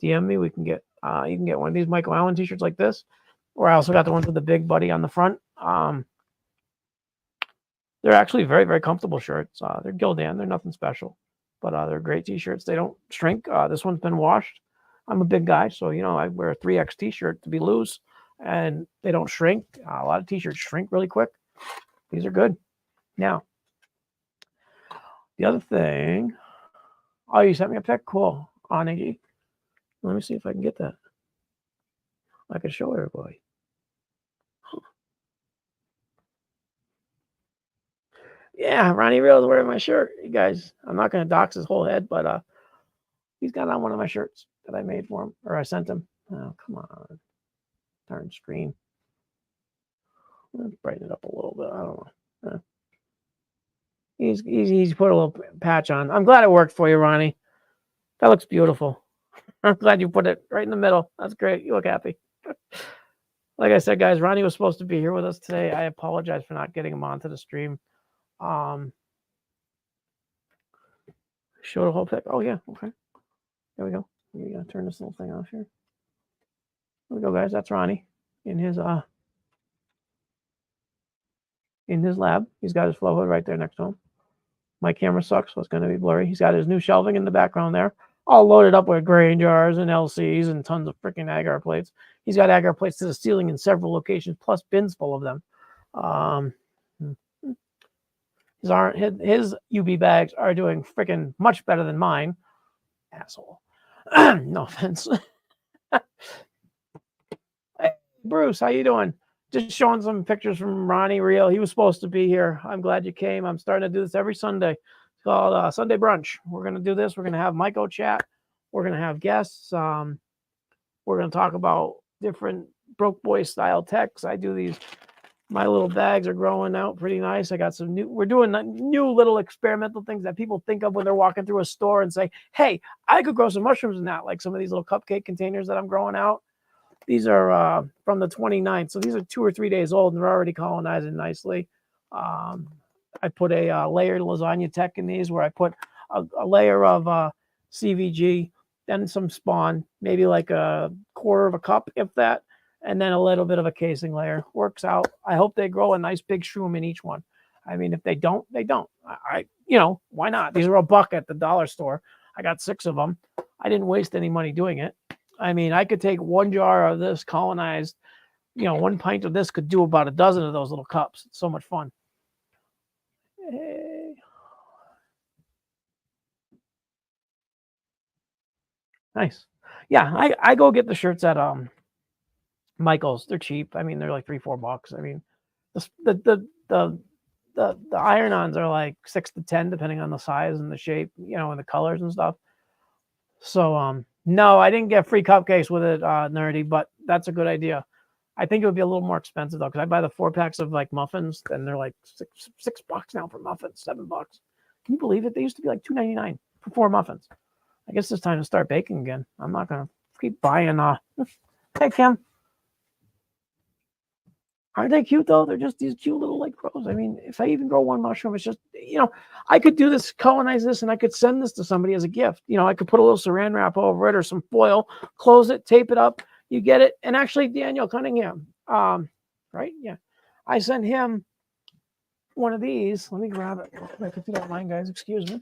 DM me. We can get you can get one of these MycoAlan t-shirts like this. Or I also got the ones with the big buddy on the front. They're actually very, very comfortable shirts. They're Gildan. They're nothing special, but they're great t-shirts. They don't shrink. This one's been washed. I'm a big guy, so I wear a 3X t-shirt to be loose, and they don't shrink. A lot of t-shirts shrink really quick. These are good. Now, the other thing. Oh, you sent me a pic? Cool. On AG. Let me see if I can get that. I can show everybody. Huh. Yeah, Ronnie Real is wearing my shirt. You guys, I'm not going to dox his whole head, but he's got on one of my shirts that I made for him, or I sent him. Oh, come on. Darn screen. Let's brighten it up a little bit. I don't know. He's put a little patch on. I'm glad it worked for you, Ronnie. That looks beautiful. I'm glad you put it right in the middle. That's great. You look happy. Like I said, guys, Ronnie was supposed to be here with us today. I apologize for not getting him onto the stream. Show the whole pic. Oh yeah, okay. There we go. We gotta turn this little thing off here. There we go, guys. That's Ronnie in his lab. He's got his flow hood right there next to him. My camera sucks, so it's gonna be blurry. He's got his new shelving in the background there, all loaded up with grain jars and LCs and tons of freaking agar plates. He's got agar plates to the ceiling in several locations, plus bins full of them. His UB bags are doing freaking much better than mine. Asshole. No offense. Hey, Bruce, how you doing? Just showing some pictures from Ronnie Real. He was supposed to be here. I'm glad you came. I'm starting to do this every Sunday. It's called Sunday Brunch. We're going to do this. We're going to have Myco chat. We're going to have guests. We're going to talk about different broke boy style techs. I do these. My little bags are growing out pretty nice. I got some we're doing new little experimental things that people think of when they're walking through a store and say, hey, I could grow some mushrooms in that, like some of these little cupcake containers that I'm growing out. These are from the 29th. So these are 2 or 3 days old and they're already colonizing nicely. I put a layered lasagna tech in these where I put a layer of CVG, then some spawn, maybe like a quarter of a cup, if that, and then a little bit of a casing layer. Works out. I hope they grow a nice big shroom in each one. I mean, if they don't, they don't. Why not? These are $1 at the dollar store. I got 6 of them. I didn't waste any money doing it. I mean, I could take 1 jar of this colonized, 1 pint of this could do about a dozen of those little cups. It's so much fun. Hey. Nice. Yeah, I go get the shirts at Michael's. They're cheap. I mean, they're like $3-4. I mean, the iron-ons are like 6 to 10, depending on the size and the shape, and the colors and stuff. So no, I didn't get free cupcakes with it, Nerdy, but that's a good idea. I think it would be a little more expensive though, because I buy the 4-packs of like muffins, and they're like $6 now for muffins, $7. Can you believe it? They used to be like $2.99 for 4 muffins. I guess it's time to start baking again. I'm not gonna keep buying. Hey Kim, aren't they cute though? They're just these cute little like grows. I mean, if I even grow 1 mushroom, it's just I could do this, colonize this, and I could send this to somebody as a gift. I could put a little saran wrap over it or some foil, close it, tape it up. You get it. And actually, Daniel Cunningham, right? Yeah, I sent him one of these. Let me grab it real quick if you don't mind, guys. Excuse me.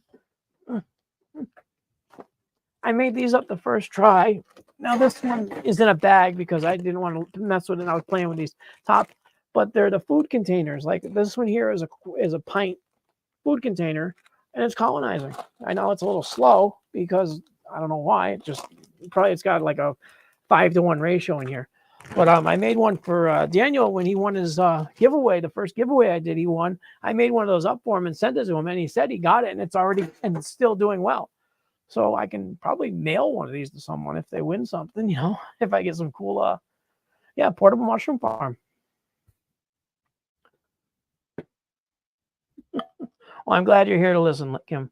I made these up the first try. Now this one is in a bag because I didn't want to mess with it. I was playing with these top, but they're the food containers. Like this one here is a pint food container, and it's colonizing. I know it's a little slow because I don't know why. It's got like a 5-to-1 ratio in here. But I made one for Daniel when he won his giveaway. The first giveaway I did, he won. I made one of those up for him and sent it to him, and he said he got it, and it's still doing well. So I can probably mail one of these to someone if they win something, if I get some cool, portable mushroom farm. Well, I'm glad you're here to listen, Kim.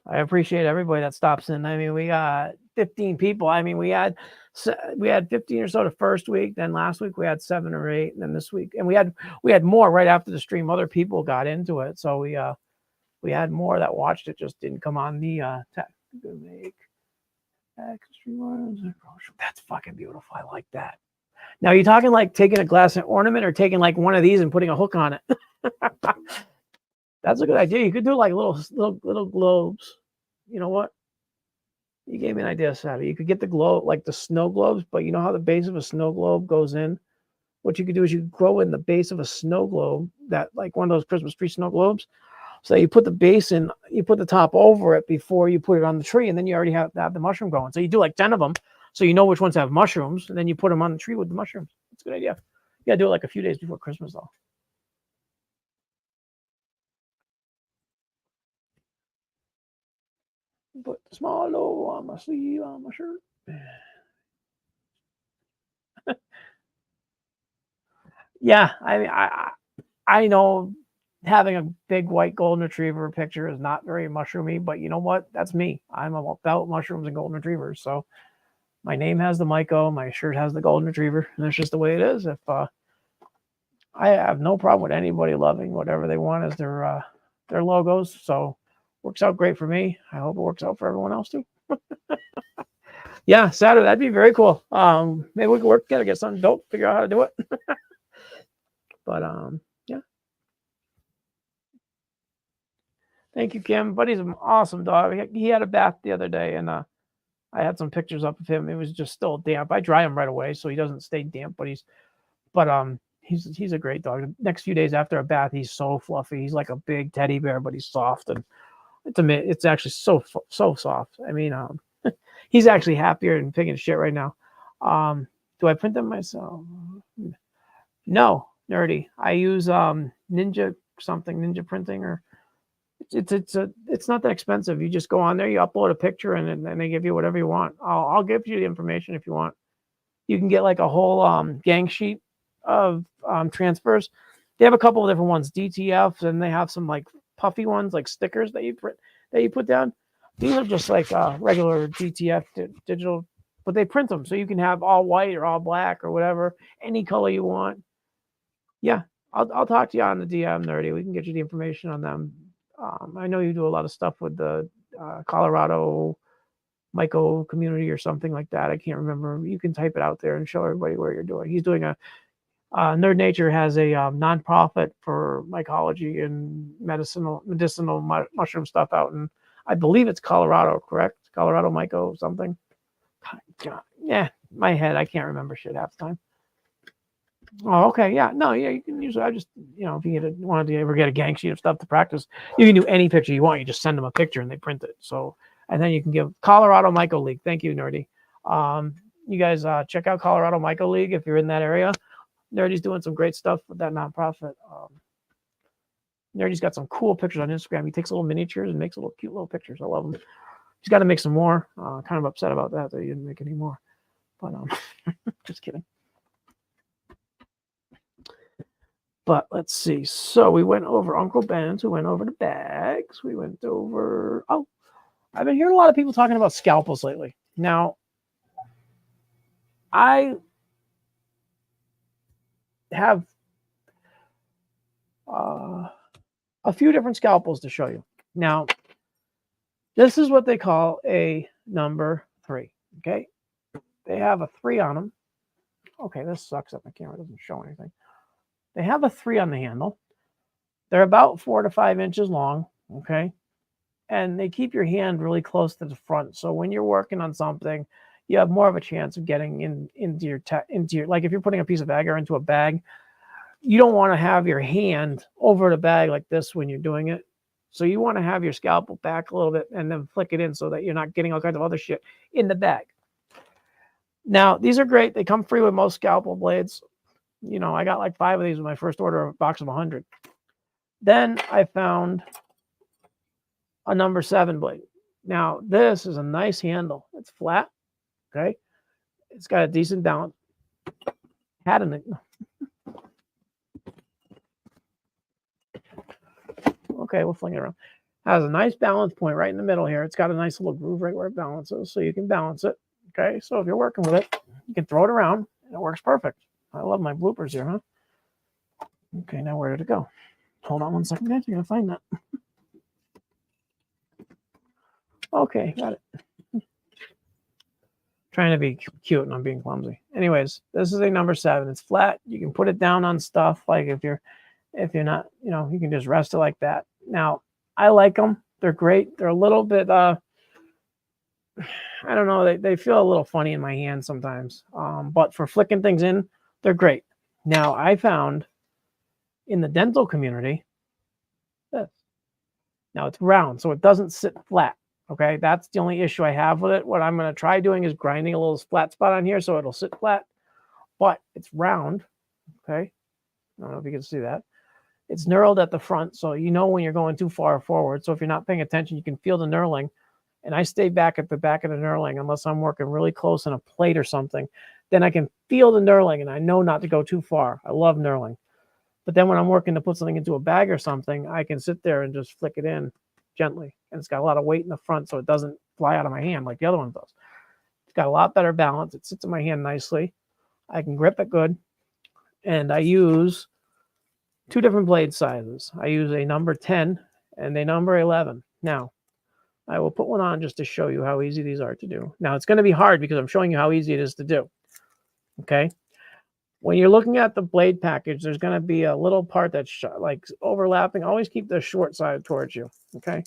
I appreciate everybody that stops in. I mean, we got 15 people. I mean, we had 15 or so the first week. Then last week we had 7 or 8, and then this week, and we had more right after the stream. Other people got into it, so we had more that watched it. Just didn't come on the make stream. That's fucking beautiful. I like that. Now, you talking like taking a glass and ornament, or taking like one of these and putting a hook on it? That's a good idea. You could do like little globes. You know what? You gave me an idea, Savvy. You could get the globe, like the snow globes, but you know how the base of a snow globe goes in? What you could do is you grow in the base of a snow globe, that like one of those Christmas tree snow globes. So you put the base in, you put the top over it before you put it on the tree, and then you already have the mushroom going. So you do like 10 of them, so you know which ones have mushrooms, and then you put them on the tree with the mushrooms. That's a good idea. You gotta do it like a few days before Christmas, though. Put the small logo on my sleeve, on my shirt. Yeah, I mean, I know having a big white golden retriever picture is not very mushroomy, but you know what? That's me. I'm about mushrooms and golden retrievers. So my name has the Myco, my shirt has the golden retriever, and that's just the way it is. If I have no problem with anybody loving whatever they want as their logos, so works out great for me. I hope it works out for everyone else too. Yeah, Saturday, that'd be very cool. Maybe we could work together, get something dope, figure out how to do it. But yeah. Thank you, Kim. Buddy's an awesome dog. He had a bath the other day, and I had some pictures up of him. It was just still damp. I dry him right away, so he doesn't stay damp. But he's a great dog. The next few days after a bath, he's so fluffy. He's like a big teddy bear, but he's soft, and it's actually so soft. I mean, he's actually happier than picking shit right now. Do I print them myself? No, nerdy. I use Ninja printing, or it's not that expensive. You just go on there, you upload a picture, and then they give you whatever you want. I'll give you the information if you want. You can get like a whole gang sheet of transfers. They have a couple of different ones, DTF, and they have some like puffy ones, like stickers that you put down. These are just like regular DTF digital, but they print them so you can have all white or all black or whatever, any color you want. Yeah, I'll talk to you on the DM, nerdy. We can get you the information on them. I know you do a lot of stuff with the Colorado Myco community or something like that. I can't remember. You can type it out there and show everybody where you're doing. He's doing Nerd Nature has a nonprofit for mycology and medicinal mushroom stuff out in, I believe it's Colorado, correct? Colorado Myco something. God, yeah, my head, I can't remember shit half the time. Oh, okay, yeah, no, yeah, you can use it. I just, if you wanted to ever get a gang sheet of stuff to practice, you can do any picture you want. You just send them a picture and they print it. So, and then you can give Colorado Myco League. Thank you, Nerdy. You guys check out Colorado Myco League if you're in that area. Nerdy's doing some great stuff with that nonprofit. Nerdy's got some cool pictures on Instagram. He takes little miniatures and makes little cute little pictures. I love them. He's got to make some more. Kind of upset about that he didn't make any more. But just kidding. But let's see. So we went over Uncle Ben's. We went over the bags. We went over. Oh, I've been hearing a lot of people talking about scalpels lately. Now, I have a few different scalpels to show you. Now, this is what they call a number 3. Okay, they have a 3 on them. Okay, this sucks that my camera doesn't show anything. They have a 3 on the handle. They're about 4 to 5 inches long. Okay, and they keep your hand really close to the front. So when you're working on something, you have more of a chance of getting into your like if you're putting a piece of agar into a bag, you don't want to have your hand over the bag like this when you're doing it. So you want to have your scalpel back a little bit and then flick it in so that you're not getting all kinds of other shit in the bag. Now, these are great. They come free with most scalpel blades. I got like 5 of these with my first order of a box of 100. Then I found a number 7 blade. Now, this is a nice handle. It's flat. Okay. It's got a decent balance. Had in it. Okay, we'll fling it around. Has a nice balance point right in the middle here. It's got a nice little groove right where it balances, so you can balance it. Okay, so if you're working with it, you can throw it around, and it works perfect. I love my bloopers here, huh? Okay, now where did it go? Hold on one second, guys. I gotta find that. Okay, got it. Trying to be cute and I'm being clumsy. Anyways, this is a number 7. It's flat. You can put it down on stuff. Like if you're not, you can just rest it like that. Now, I like them. They're great. They're a little bit, I don't know. They feel a little funny in my hand sometimes. But for flicking things in, they're great. Now, I found in the dental community this. Now it's round, so it doesn't sit flat. Okay, that's the only issue I have with it. What I'm going to try doing is grinding a little flat spot on here so it'll sit flat, but it's round. Okay, I don't know if you can see that. It's knurled at the front, so you know when you're going too far forward. So if you're not paying attention, you can feel the knurling. And I stay back at the back of the knurling unless I'm working really close on a plate or something. Then I can feel the knurling, and I know not to go too far. I love knurling. But then when I'm working to put something into a bag or something, I can sit there and just flick it in gently. And it's got a lot of weight in the front, so it doesn't fly out of my hand like the other one does. It's got a lot better balance. It sits in my hand nicely. I can grip it good. And I use 2 different blade sizes. I use a number 10 and a number 11. Now, I will put one on just to show you how easy these are to do. Now, it's going to be hard because I'm showing you how easy it is to do. Okay? When you're looking at the blade package, there's going to be a little part that's like overlapping. Always keep the short side towards you. Okay?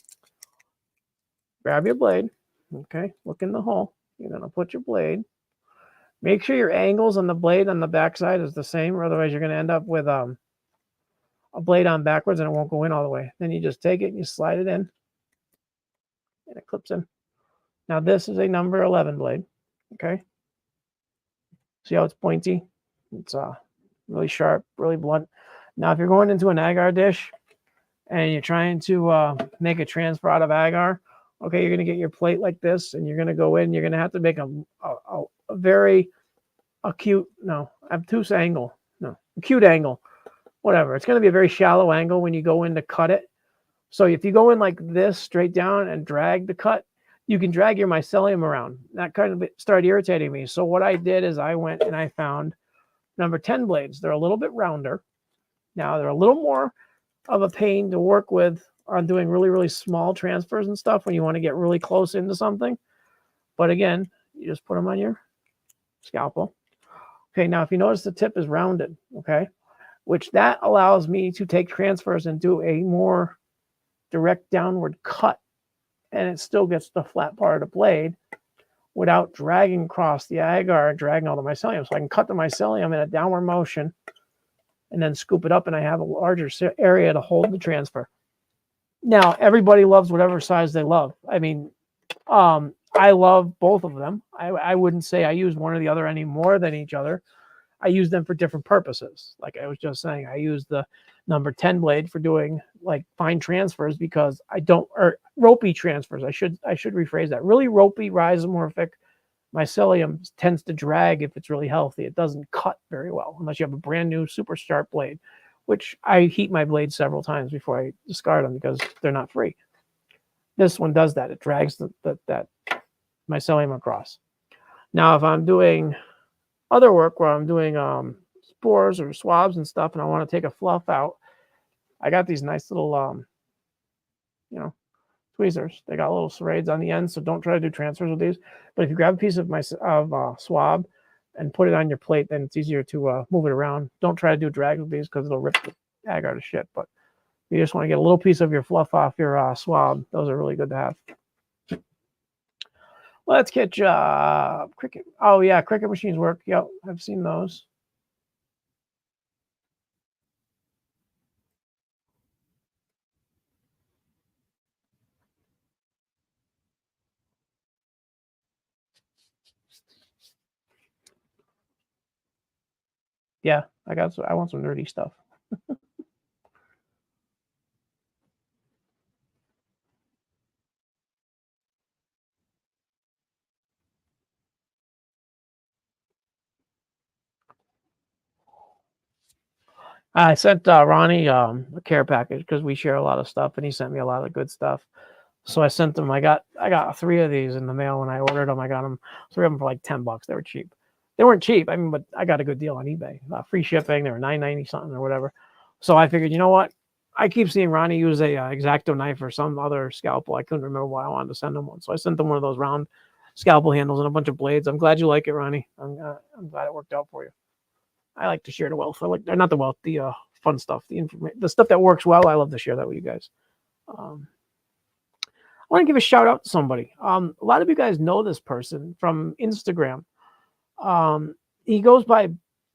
Grab your blade. Okay? Look in the hole. You're going to put your blade. Make sure your angles on the blade on the back side is the same, or otherwise you're going to end up with a blade on backwards and it won't go in all the way. Then you just take it and you slide it in, and it clips in. Now this is a number 11 blade. Okay? See how it's pointy? It's really sharp, really blunt. Now, if you're going into an agar dish and you're trying to make a transfer out of agar, okay, you're going to get your plate like this, and you're going to go in. You're going to have to make a very acute, obtuse angle, acute angle, whatever. It's going to be a very shallow angle when you go in to cut it. So if you go in like this straight down and drag the cut, you can drag your mycelium around. That kind of started irritating me. So what I did is I went and I found number 10 blades. They're a little bit rounder. Now they're a little more of a pain to work with on doing really, really small transfers and stuff when you want to get really close into something. But again, you just put them on your scalpel. Okay, now if you notice the tip is rounded, okay, which that allows me to take transfers and do a more direct downward cut, and it still gets the flat part of the blade without dragging across the agar and dragging all the mycelium. So I can cut the mycelium in a downward motion and then scoop it up, and I have a larger area to hold the transfer. Now, everybody loves whatever size they love. I mean, I love both of them. I wouldn't say I use one or the other any more than each other. I use them for different purposes. Like I was just saying, I use the number 10 blade for doing like fine transfers because or ropey transfers. I should rephrase that. Really ropey, rhizomorphic mycelium tends to drag if it's really healthy. It doesn't cut very well unless you have a brand new super sharp blade, which I heat my blades several times before I discard them because they're not free. This one does that. It drags that mycelium across. Now, if I'm doing other work where I'm doing spores or swabs and stuff, and I want to take a fluff out, I got these nice little, tweezers. They got little serrades on the end, so don't try to do transfers with these. But if you grab a piece of swab and put it on your plate, then it's easier to move it around. Don't try to do drag with these because it'll rip the agar to shit. But if you just want to get a little piece of your fluff off your swab, those are really good to have. Let's catch Cricut. Oh, yeah, Cricut machines work. Yep, I've seen those. Yeah, I want some nerdy stuff. I sent Ronnie a care package because we share a lot of stuff, and he sent me a lot of good stuff. So I sent them. I got 3 of these in the mail when I ordered them. I got them 3 of them for like $10. They were cheap. They weren't cheap. I mean, but I got a good deal on eBay. Free shipping. They were $9.90 something or whatever. So I figured, you know what? I keep seeing Ronnie use a X-Acto knife or some other scalpel. I couldn't remember why I wanted to send him one. So I sent them one of those round scalpel handles and a bunch of blades. I'm glad you like it, Ronnie. I'm glad it worked out for you. I like to share the wealth. I like, not the wealth, the fun stuff, the information, the stuff that works well. I love to share that with you guys. I want to give a shout out to somebody. A lot of you guys know this person from Instagram. He goes by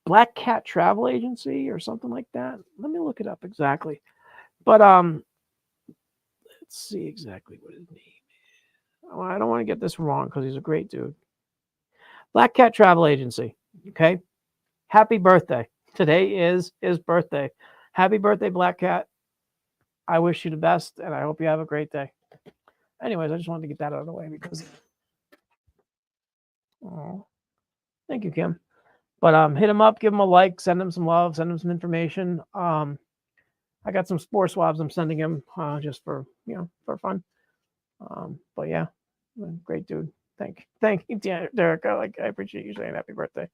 Black Cat Travel Agency or something like that. Let me look it up exactly. But let's see exactly what his name is. Oh, I don't want to get this wrong because he's a great dude. Black Cat Travel Agency. Okay. Happy birthday. Today is his birthday. Happy birthday, Black Cat. I wish you the best, and I hope you have a great day. Anyways, I just wanted to get that out of the way because... Oh, thank you, Kim. But hit him up, give him a like, send him some love, send him some information. I got some spore swabs I'm sending him just for, for fun. But yeah, great dude. Thank you, Derek. I appreciate you saying happy birthday.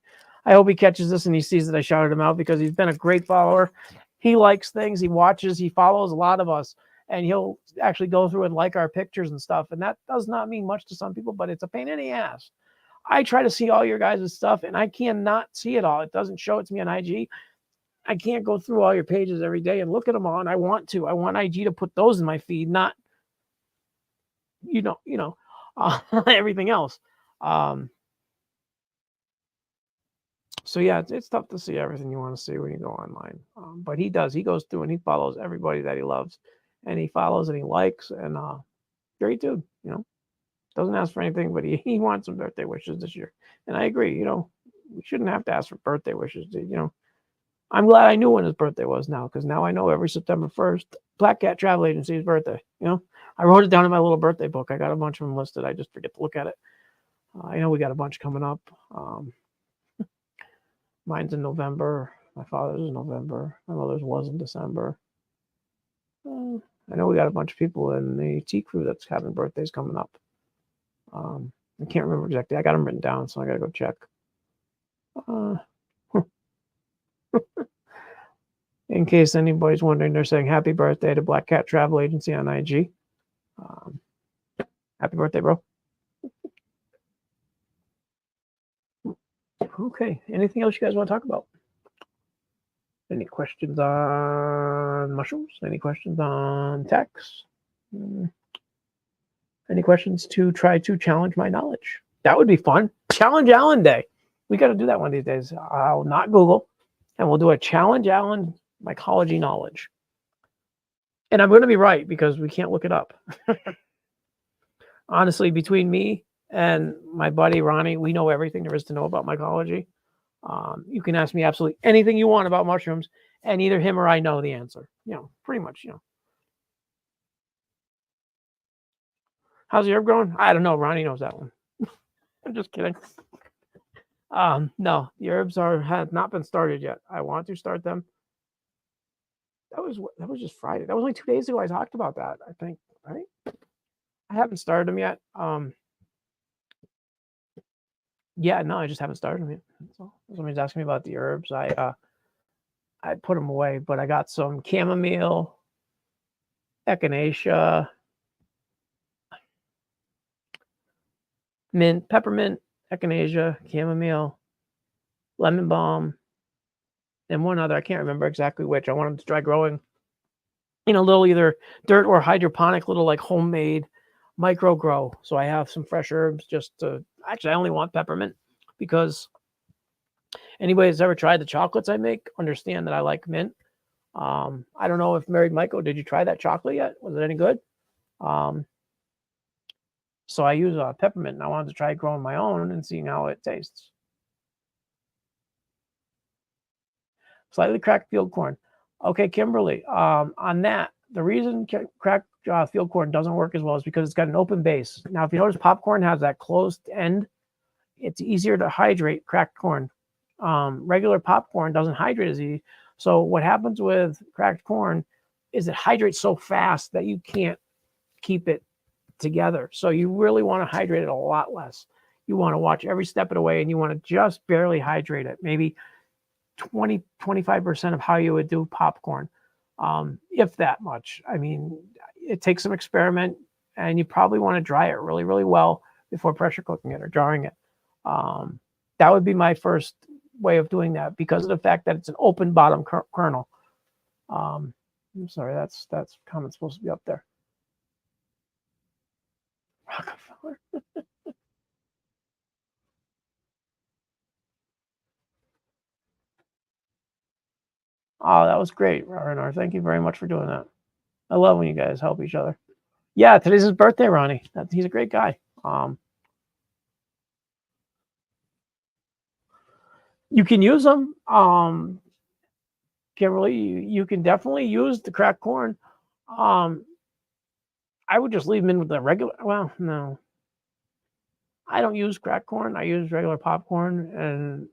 I hope he catches this and he sees that I shouted him out because he's been a great follower. He likes things, he watches, he follows a lot of us, and he'll actually go through and like our pictures and stuff. And that does not mean much to some people, but it's a pain in the ass. I try to see all your guys' stuff and I cannot see it all. It doesn't show it to me on IG. I can't go through all your pages every day and look at them all. And I want to. I want IG to put those in my feed, not, everything else. So yeah, it's tough to see everything you want to see when you go online. But he does. He goes through and he follows everybody that he loves, and he follows and he likes, and great dude. Doesn't ask for anything, but he wants some birthday wishes this year. And I agree. We shouldn't have to ask for birthday wishes. I'm glad I knew when his birthday was now, because now I know every September 1st, Black Cat Travel Agency's birthday. I wrote it down in my little birthday book. I got a bunch of them listed. I just forget to look at it. I know we got a bunch coming up. Mine's in November. My father's in November. My mother's was in December. I know we got a bunch of people in the T crew that's having birthdays coming up. I can't remember exactly. I got them written down, so I got to go check. In case anybody's wondering, they're saying happy birthday to Black Cat Travel Agency on IG. Happy birthday, bro. Okay. Anything else you guys want to talk about? Any questions on mushrooms? Any questions on tax? Any questions to try to challenge my knowledge? That would be fun. Challenge Alan Day. We got to do that one of these days. I'll not Google, and we'll do a Challenge Alan mycology knowledge. And I'm going to be right because we can't look it up. Honestly, between me and my buddy Ronnie, we know everything there is to know about mycology. You can ask me absolutely anything you want about mushrooms, and either him or I know the answer. Pretty much. How's the herb growing? I don't know. Ronnie knows that one. I'm just kidding. No, the herbs have not been started yet. I want to start them. That was just Friday. That was only 2 days ago I talked about that, I think, right? I haven't started them yet. Yeah, no, I just haven't started them yet. So somebody's asking me about the herbs. I put them away, but I got some chamomile, echinacea, mint, peppermint, echinacea, chamomile, lemon balm, and one other. I can't remember exactly which. I want them to try growing in a little either dirt or hydroponic, little like homemade micro grow. So I have some fresh herbs just to, actually I only want peppermint because anybody that's ever tried the chocolates I make understand that I like mint. I don't know if Married Myco, did you try that chocolate yet? Was it any good? So I use peppermint, and I wanted to try growing my own and seeing how it tastes. Slightly cracked field corn. Okay, Kimberly, on that, the reason cracked field corn doesn't work as well is because it's got an open base. Now, if you notice, popcorn has that closed end. It's easier to hydrate cracked corn. Regular popcorn doesn't hydrate as easy. So what happens with cracked corn is it hydrates so fast that you can't keep it together. So you really want to hydrate it a lot less. You want to watch every step of the way, and you want to just barely hydrate it, maybe 20-25% of how you would do popcorn, if that much. I mean, it takes some experiment, and you probably want to dry it really, really well before pressure cooking it or jarring it. That would be my first way of doing that, because of the fact that it's an open bottom kernel. I'm sorry, that's comment supposed to be up there. Rockefeller. Oh, that was great, R&R. Thank you very much for doing that. I love when you guys help each other. Yeah, today's his birthday, Ronnie. He's a great guy. You can use them. Kimberly, you can definitely use the cracked corn. I would just leave them in with the regular. Well, no, I don't use cracked corn. I use regular popcorn and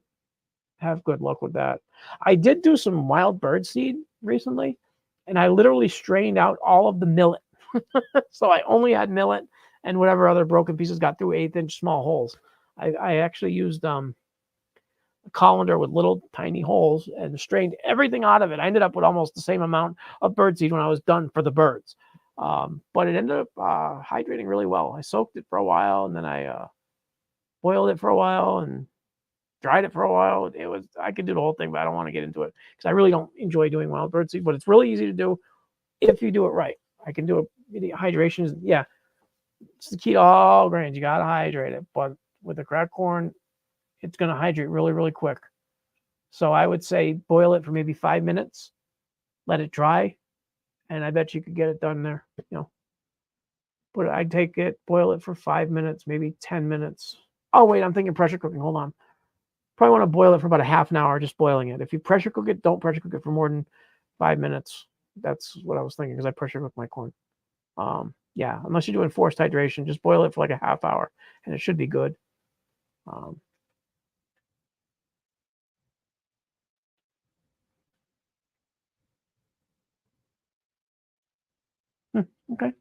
have good luck with that. I did do some wild bird seed recently, and I literally strained out all of the millet. So I only had millet and whatever other broken pieces got through 1/8-inch small holes. I actually used a colander with little tiny holes and strained everything out of it. I ended up with almost the same amount of birdseed when I was done for the birds. But it ended up hydrating really well. I soaked it for a while, and then I boiled it for a while and dried it for a while. I could do the whole thing, but I don't want to get into it because I really don't enjoy doing wild birdseed. But it's really easy to do if you do it right. I can do it. Hydration is, yeah, it's the key to all grains. You got to hydrate it. But with the cracked corn, it's going to hydrate really, really quick. So I would say boil it for maybe 5 minutes, let it dry, and I bet you could get it done there. But I'd take it, boil it for 5 minutes, maybe 10 minutes. Oh, wait, I'm thinking pressure cooking. Hold on. Probably want to boil it for about a half an hour, just boiling it. If you pressure cook it, don't pressure cook it for more than 5 minutes. That's what I was thinking, because I pressure cook my corn. Yeah, unless you're doing forced hydration, just boil it for like a half hour, and it should be good. Okay.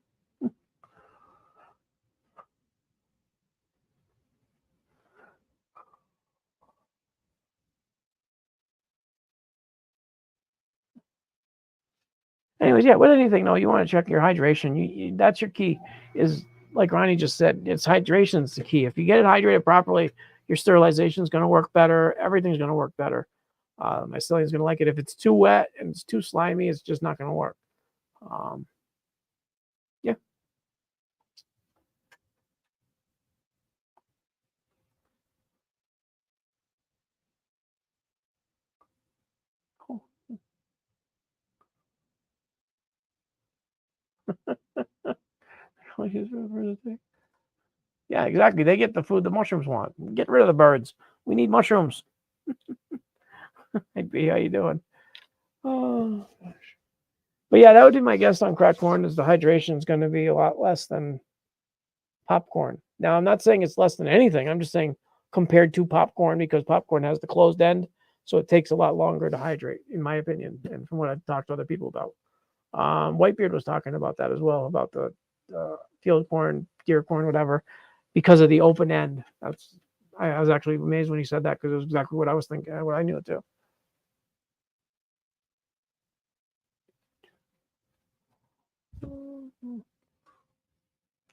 Anyways, yeah, with anything, no, you want to check your hydration. That's your key. Is like Ronnie just said, it's hydration is the key. If you get it hydrated properly, your sterilization is going to work better. Everything's going to work better. Mycelium is going to like it. If it's too wet and it's too slimy, it's just not going to work. Yeah. Cool. Yeah, exactly. They get the food the mushrooms want. Get rid of the birds. We need mushrooms. Hey, B, how you doing? Oh, gosh. But yeah, that would be my guess on cracked corn, is the hydration is going to be a lot less than popcorn. Now, I'm not saying it's less than anything. I'm just saying compared to popcorn, because popcorn has the closed end, so it takes a lot longer to hydrate, in my opinion, and from what I've talked to other people about. Whitebeard was talking about that as well, about the field corn, deer corn, whatever, because of the open end. I was actually amazed when he said that, because it was exactly what I was thinking, what I knew it too.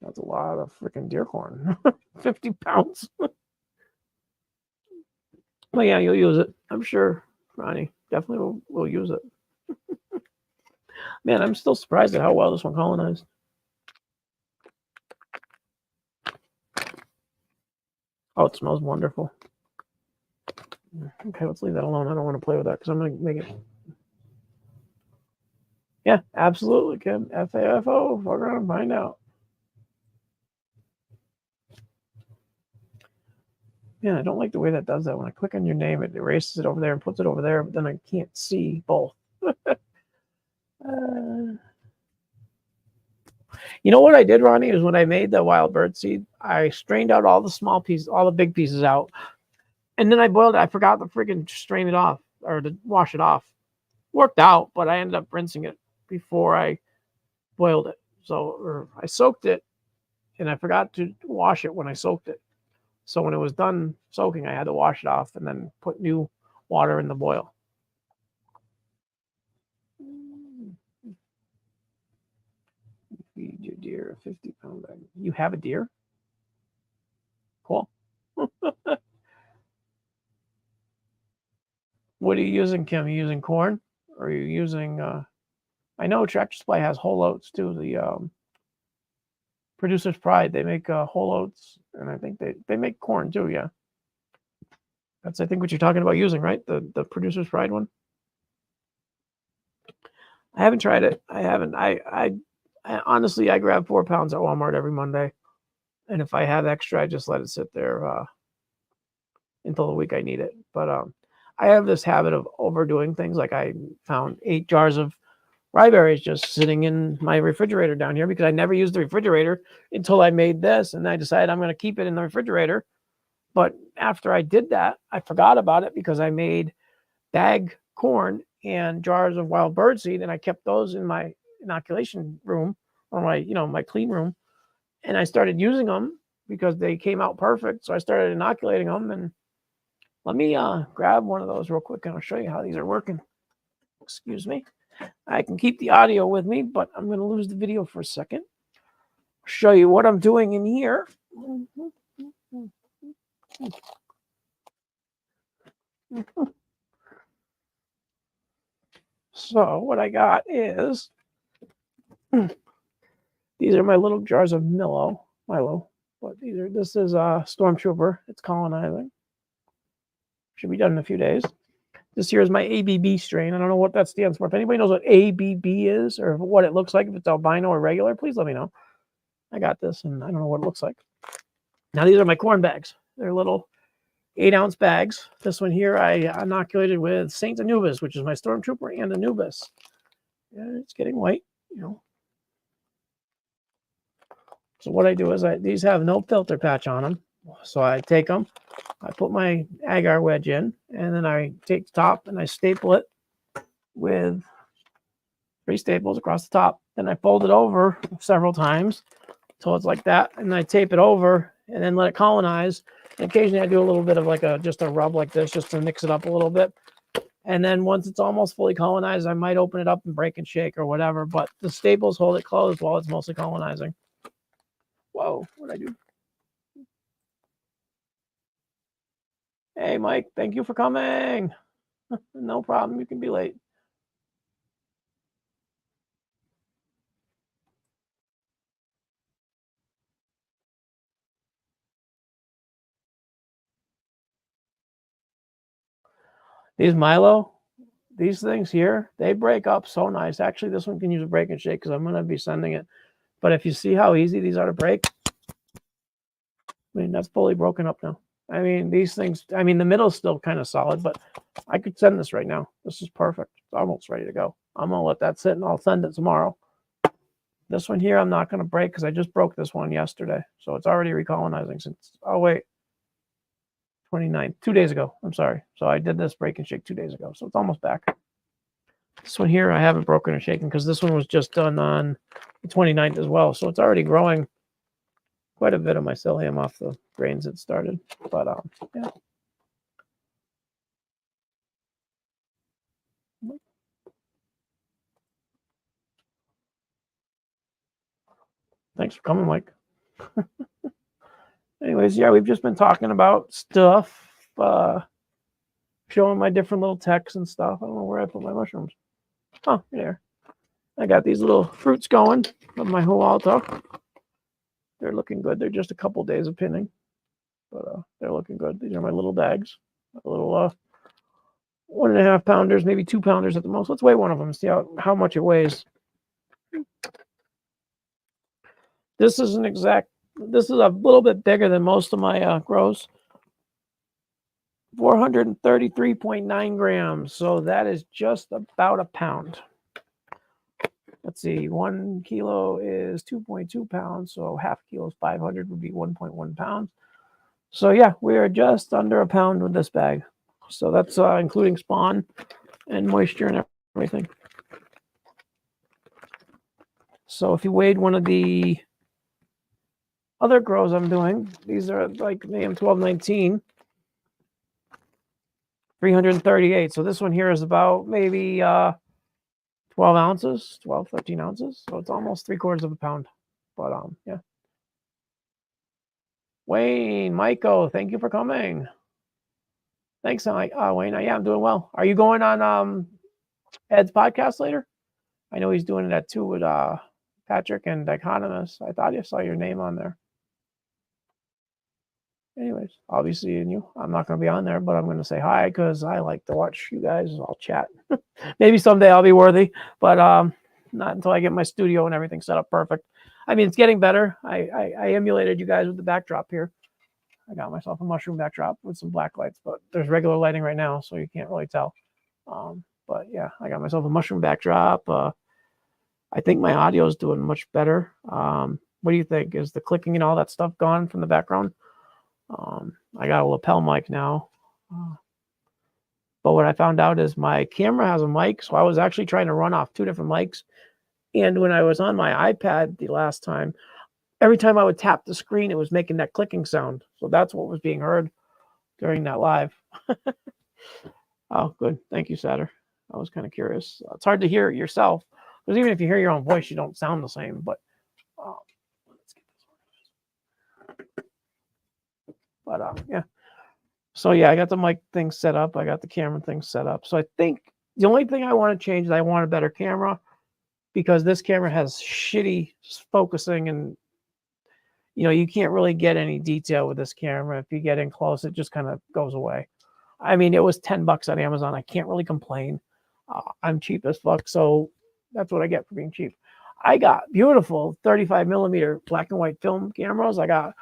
That's a lot of freaking deer corn. 50 pounds. Well, yeah, you'll use it. I'm sure, Ronnie. Definitely will use it. Man, I'm still surprised at how well this one colonized. Oh, it smells wonderful. Okay, let's leave that alone. I don't want to play with that because I'm going to make it. Yeah, absolutely, Kim. FAFO. We're going to find out. Yeah, I don't like the way that does that. When I click on your name, it erases it over there and puts it over there, but then I can't see both. You know what I did, Ronnie, is when I made the wild bird seed, I strained out all the small pieces, all the big pieces out, and then I boiled it. I forgot to freaking strain it off or to wash it off. worked out, but I ended up rinsing it before I boiled it. So I soaked it, and I forgot to wash it when I soaked it. So when it was done soaking, I had to wash it off and then put new water in the boil. Feed your deer a 50-pound bag. You have a deer? Cool. What are you using, Kim? Are you using corn? Or are you using... I know Tractor Supply has whole oats, too. The Producer's Pride, they make whole oats. And I think they make corn, too, yeah. That's, I think, what you're talking about using, right? The Producer's Pride one? I haven't tried it. I haven't. I honestly, I grab 4 pounds at Walmart every Monday. And if I have extra, I just let it sit there until the week I need it. But I have this habit of overdoing things. Like I found 8 jars of rye berries just sitting in my refrigerator down here because I never used the refrigerator until I made this. And I decided I'm going to keep it in the refrigerator. But after I did that, I forgot about it because I made bag corn and jars of wild bird seed, and I kept those in my inoculation room or my clean room. And I started using them because they came out perfect. So I started inoculating them. And let me grab one of those real quick and I'll show you how these are working. Excuse me. I can keep the audio with me, but I'm going to lose the video for a second. I'll show you what I'm doing in here. So what I got is these are my little jars of Milo, but this is a Stormtrooper. It's colonizing. Should be done in a few days. This here is my ABB strain. I don't know what that stands for. If anybody knows what ABB is or what it looks like, if it's albino or regular, please let me know. I got this, and I don't know what it looks like. Now, these are my corn bags. They're little 8-ounce bags. This one here I inoculated with Saint Anubis, which is my Stormtrooper and Anubis. Yeah, it's getting white, So what I do is these have no filter patch on them. So I take them, I put my agar wedge in, and then I take the top and I staple it with 3 staples across the top. Then I fold it over several times until it's like that, and I tape it over and then let it colonize. And occasionally I do a little bit of just a rub like this just to mix it up a little bit. And then once it's almost fully colonized, I might open it up and break and shake or whatever, but the staples hold it closed while it's mostly colonizing. Whoa, what'd I do? Hey, Mike, thank you for coming. No problem. You can be late. These Milo, these things here, they break up so nice. Actually, this one can use a break and shake because I'm going to be sending it. But if you see how easy these are to break, I mean, that's fully broken up now. I mean, these things, the middle is still kind of solid, but I could send this right now. This is perfect. It's almost ready to go. I'm going to let that sit and I'll send it tomorrow. This one here, I'm not going to break because I just broke this one yesterday. So it's already recolonizing since, 29th, 2 days ago. I'm sorry. So I did this break and shake 2 days ago. So it's almost back. This one here, I haven't broken or shaken because this one was just done on the 29th as well. So it's already growing quite a bit of my psyllium off the grains it started. But yeah. Thanks for coming, Mike. Anyways, yeah, we've just been talking about stuff, showing my different little techs and stuff. I don't know where I put my mushrooms. Oh, there. I got these little fruits going of my Hualta. They're looking good. They're just a couple days of pinning, but they're looking good. These are my little bags, a little 1.5 pounders, maybe 2 pounders at the most. Let's weigh one of them, see how much it weighs. This is this is a little bit bigger than most of my grows. 433.9 grams. So that is just about a pound. Let's see, 1 kilo is 2.2 pounds. So half a kilo is 500 would be 1.1 pounds. So yeah, we are just under a pound with this bag. So that's including spawn and moisture and What do you think? So if you weighed one of the other grows I'm doing, these are like AM 1219, 338. So this one here is about maybe 12 ounces, 12, 13 ounces. So it's almost 3/4 of a pound. But yeah. Wayne, Myco, thank you for coming. Thanks, Wayne. Yeah, I'm doing well. Are you going on Ed's podcast later? I know he's doing that too with Patrick and Dichotomous. I thought I saw your name on there. Anyways, obviously, you. I'm not going to be on there, but I'm going to say hi because I like to watch you guys. I'll chat. Maybe someday I'll be worthy, but not until I get my studio and everything set up perfect. I mean, it's getting better. I emulated you guys with the backdrop here. I got myself a mushroom backdrop with some black lights, but there's regular lighting right now, so you can't really tell. But yeah, I got myself a mushroom backdrop. I think my audio is doing much better. What do you think? Is the clicking and all that stuff gone from the background? I got a lapel mic now. But what I found out is my camera has a mic, so I was actually trying to run off 2 different mics. And when I was on my iPad the last time, every time I would tap the screen, it was making that clicking sound. So that's what was being heard during that live. Oh, good. Thank you, Satter. I was kind of curious. It's hard to hear it yourself, because even if you hear your own voice, you don't sound the same. But let's get this organized. Yeah. So yeah, I got the mic thing set up. I got the camera thing set up. So I think the only thing I want to change is I want a better camera, because this camera has shitty focusing, and you can't really get any detail with this camera. If you get in close, it just kind of goes away. I mean, it was $10 on Amazon. I can't really complain. I'm cheap as fuck, so that's what I get for being cheap. I got beautiful 35mm black and white film cameras. I got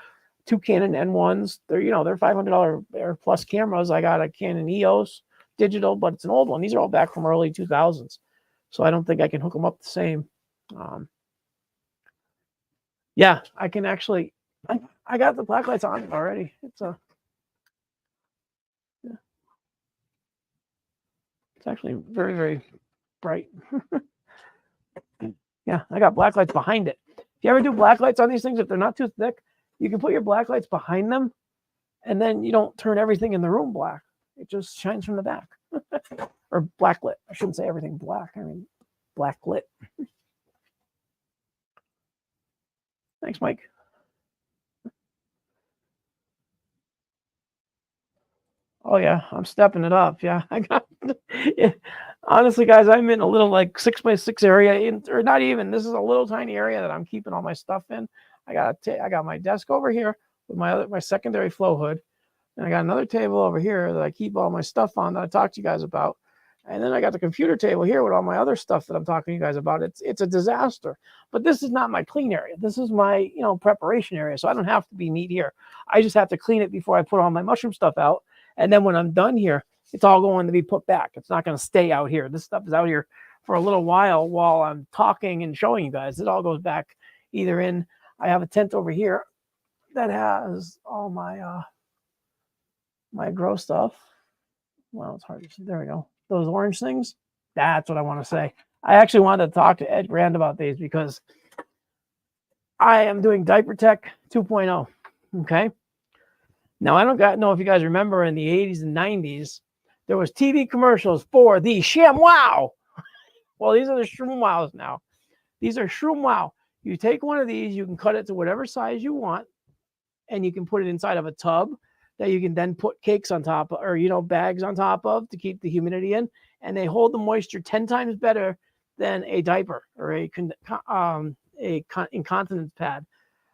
2 Canon N1s. They're $500 or plus cameras. I got a Canon EOS digital, but it's an old one. These are all back from early 2000s, so I don't think I can hook them up the same. Yeah, I can actually. I got the black lights on already. It's It's actually very, very bright. Yeah, I got black lights behind it. If you ever do black lights on these things, if they're not too thick, you can put your black lights behind them, and then you don't turn everything in the room black. It just shines from the back. Or black lit. I shouldn't say everything black. I mean, black lit. Thanks, Mike. Oh yeah, I'm stepping it up. Yeah, I got. Yeah. Honestly, guys, I'm in a little like 6x6 area, or not even. This is a little tiny area that I'm keeping all my stuff in. I got my desk over here with my secondary flow hood, and I got another table over here that I keep all my stuff on that I talked to you guys about, and then I got the computer table here with all my other stuff that I'm talking to you guys about. It's a disaster, but this is not my clean area. This is my preparation area, so I don't have to be neat here. I just have to clean it before I put all my mushroom stuff out. And then when I'm done here, it's all going to be put back. It's not going to stay out here. This stuff is out here for a little while I'm talking and showing you guys. It all goes back either in. I have a tent over here that has all my my grow stuff. Well, it's hard to see. There we go. Those orange things. That's what I want to say. I actually wanted to talk to Ed Grand about these because I am doing Diaper Tech 2.0. Okay. Now, I don't know if you guys remember in the 80s and 90s, there was TV commercials for the ShamWow. Well, these are the ShroomWows now. These are ShroomWow. You take one of these, you can cut it to whatever size you want, and you can put it inside of a tub that you can then put cakes on top of, or, bags on top of to keep the humidity in, and they hold the moisture 10 times better than a diaper or a incontinence pad.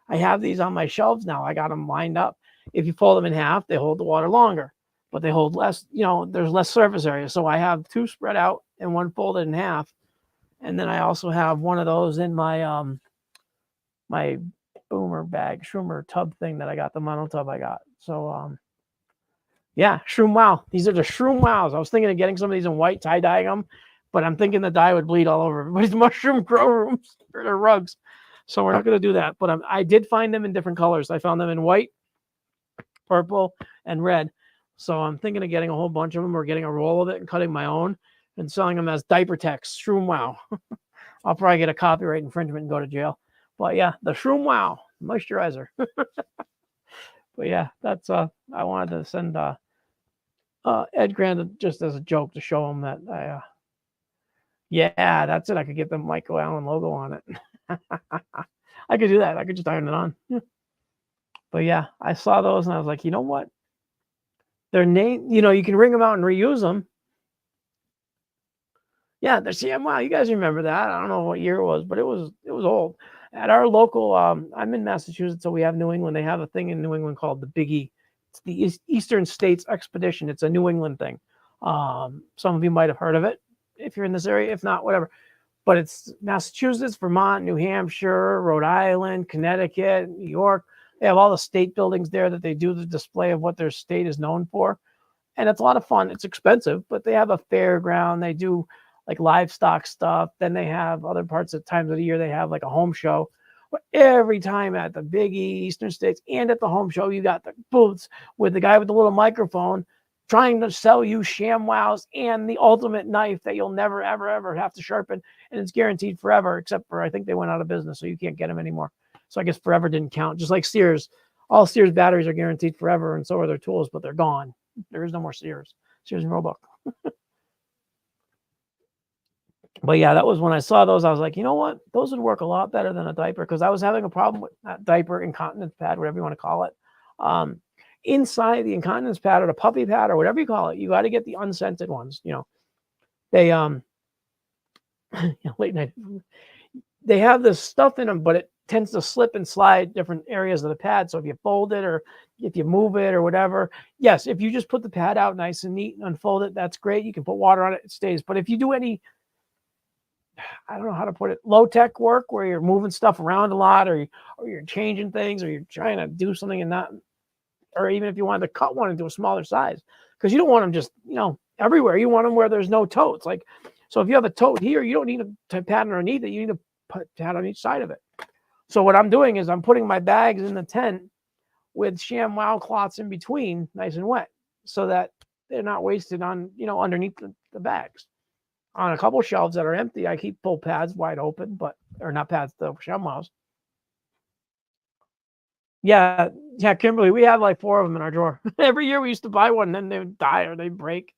I have these on my shelves now. I got them lined up. If you fold them in half, they hold the water longer, but they hold less, there's less surface area. So I have 2 spread out and 1 folded in half. And then I also have one of those in my my boomer bag, shroomer tub thing that I got, the mono tub I got. So yeah, ShroomWow. These are the ShroomWows. I was thinking of getting some of these in white, tie-dyeing them, but I'm thinking the dye would bleed all over everybody's mushroom grow rooms or their rugs. So we're not going to do that. But I did find them in different colors. I found them in white, purple, and red. So I'm thinking of getting a whole bunch of them or getting a roll of it and cutting my own. and selling them as diaper techs. Shroom Wow. I'll probably get a copyright infringement and go to jail. But yeah, the Shroom Wow moisturizer. But yeah, that's I wanted to send Ed Grant just as a joke to show him that yeah, that's it. I could get the MycoAlan logo on it. I could do that. I could just iron it on. But yeah, I saw those and I was like, you know what? Their name, you can ring them out and reuse them. Yeah, they're CMY. You guys remember that? I don't know what year it was, but it was old. At our local, I'm in Massachusetts, so we have New England. They have a thing in New England called the Big E. It's the Eastern States Expedition. It's a New England thing. Some of you might have heard of it if you're in this area. If not, whatever. But it's Massachusetts, Vermont, New Hampshire, Rhode Island, Connecticut, New York. They have all the state buildings there that they do the display of what their state is known for. And it's a lot of fun. It's expensive, but they have a fairground. They do like livestock stuff. Then they have other parts of times of the year. They have like a home show. But every time at the Big E, Eastern States, and at the home show, you got the booths with the guy with the little microphone trying to sell you ShamWows and the ultimate knife that you'll never, ever, ever have to sharpen. And it's guaranteed forever, except for I think they went out of business, so you can't get them anymore. So I guess forever didn't count. Just like Sears. All Sears batteries are guaranteed forever, and so are their tools, but they're gone. There is no more Sears. Sears and Roebuck. But yeah, that was when I saw those. I was like, you know what? Those would work a lot better than a diaper, because I was having a problem with that diaper, incontinence pad, whatever you want to call it. Inside the incontinence pad or the puppy pad or whatever you call it, you got to get the unscented ones. They late night. They have this stuff in them, but it tends to slip and slide different areas of the pad. So if you fold it or if you move it or whatever, yes, if you just put the pad out nice and neat and unfold it, that's great. You can put water on it, it stays. But if you do any, I don't know how to put it, low-tech work where you're moving stuff around a lot, or you're changing things, or you're trying to do something and not, or even if you wanted to cut one into a smaller size, because you don't want them just, everywhere. You want them where there's no totes. Like, so if you have a tote here, you don't need a pad underneath it. You need to put a pad on each side of it. So what I'm doing is I'm putting my bags in the tent with ShamWow cloths in between, nice and wet, so that they're not wasted on, underneath the bags. On a couple shelves that are empty, I keep full pads wide open, or not pads, the ShamWows. Yeah, Kimberly, we have like 4 of them in our drawer. Every year we used to buy one, and then they would die or they'd break.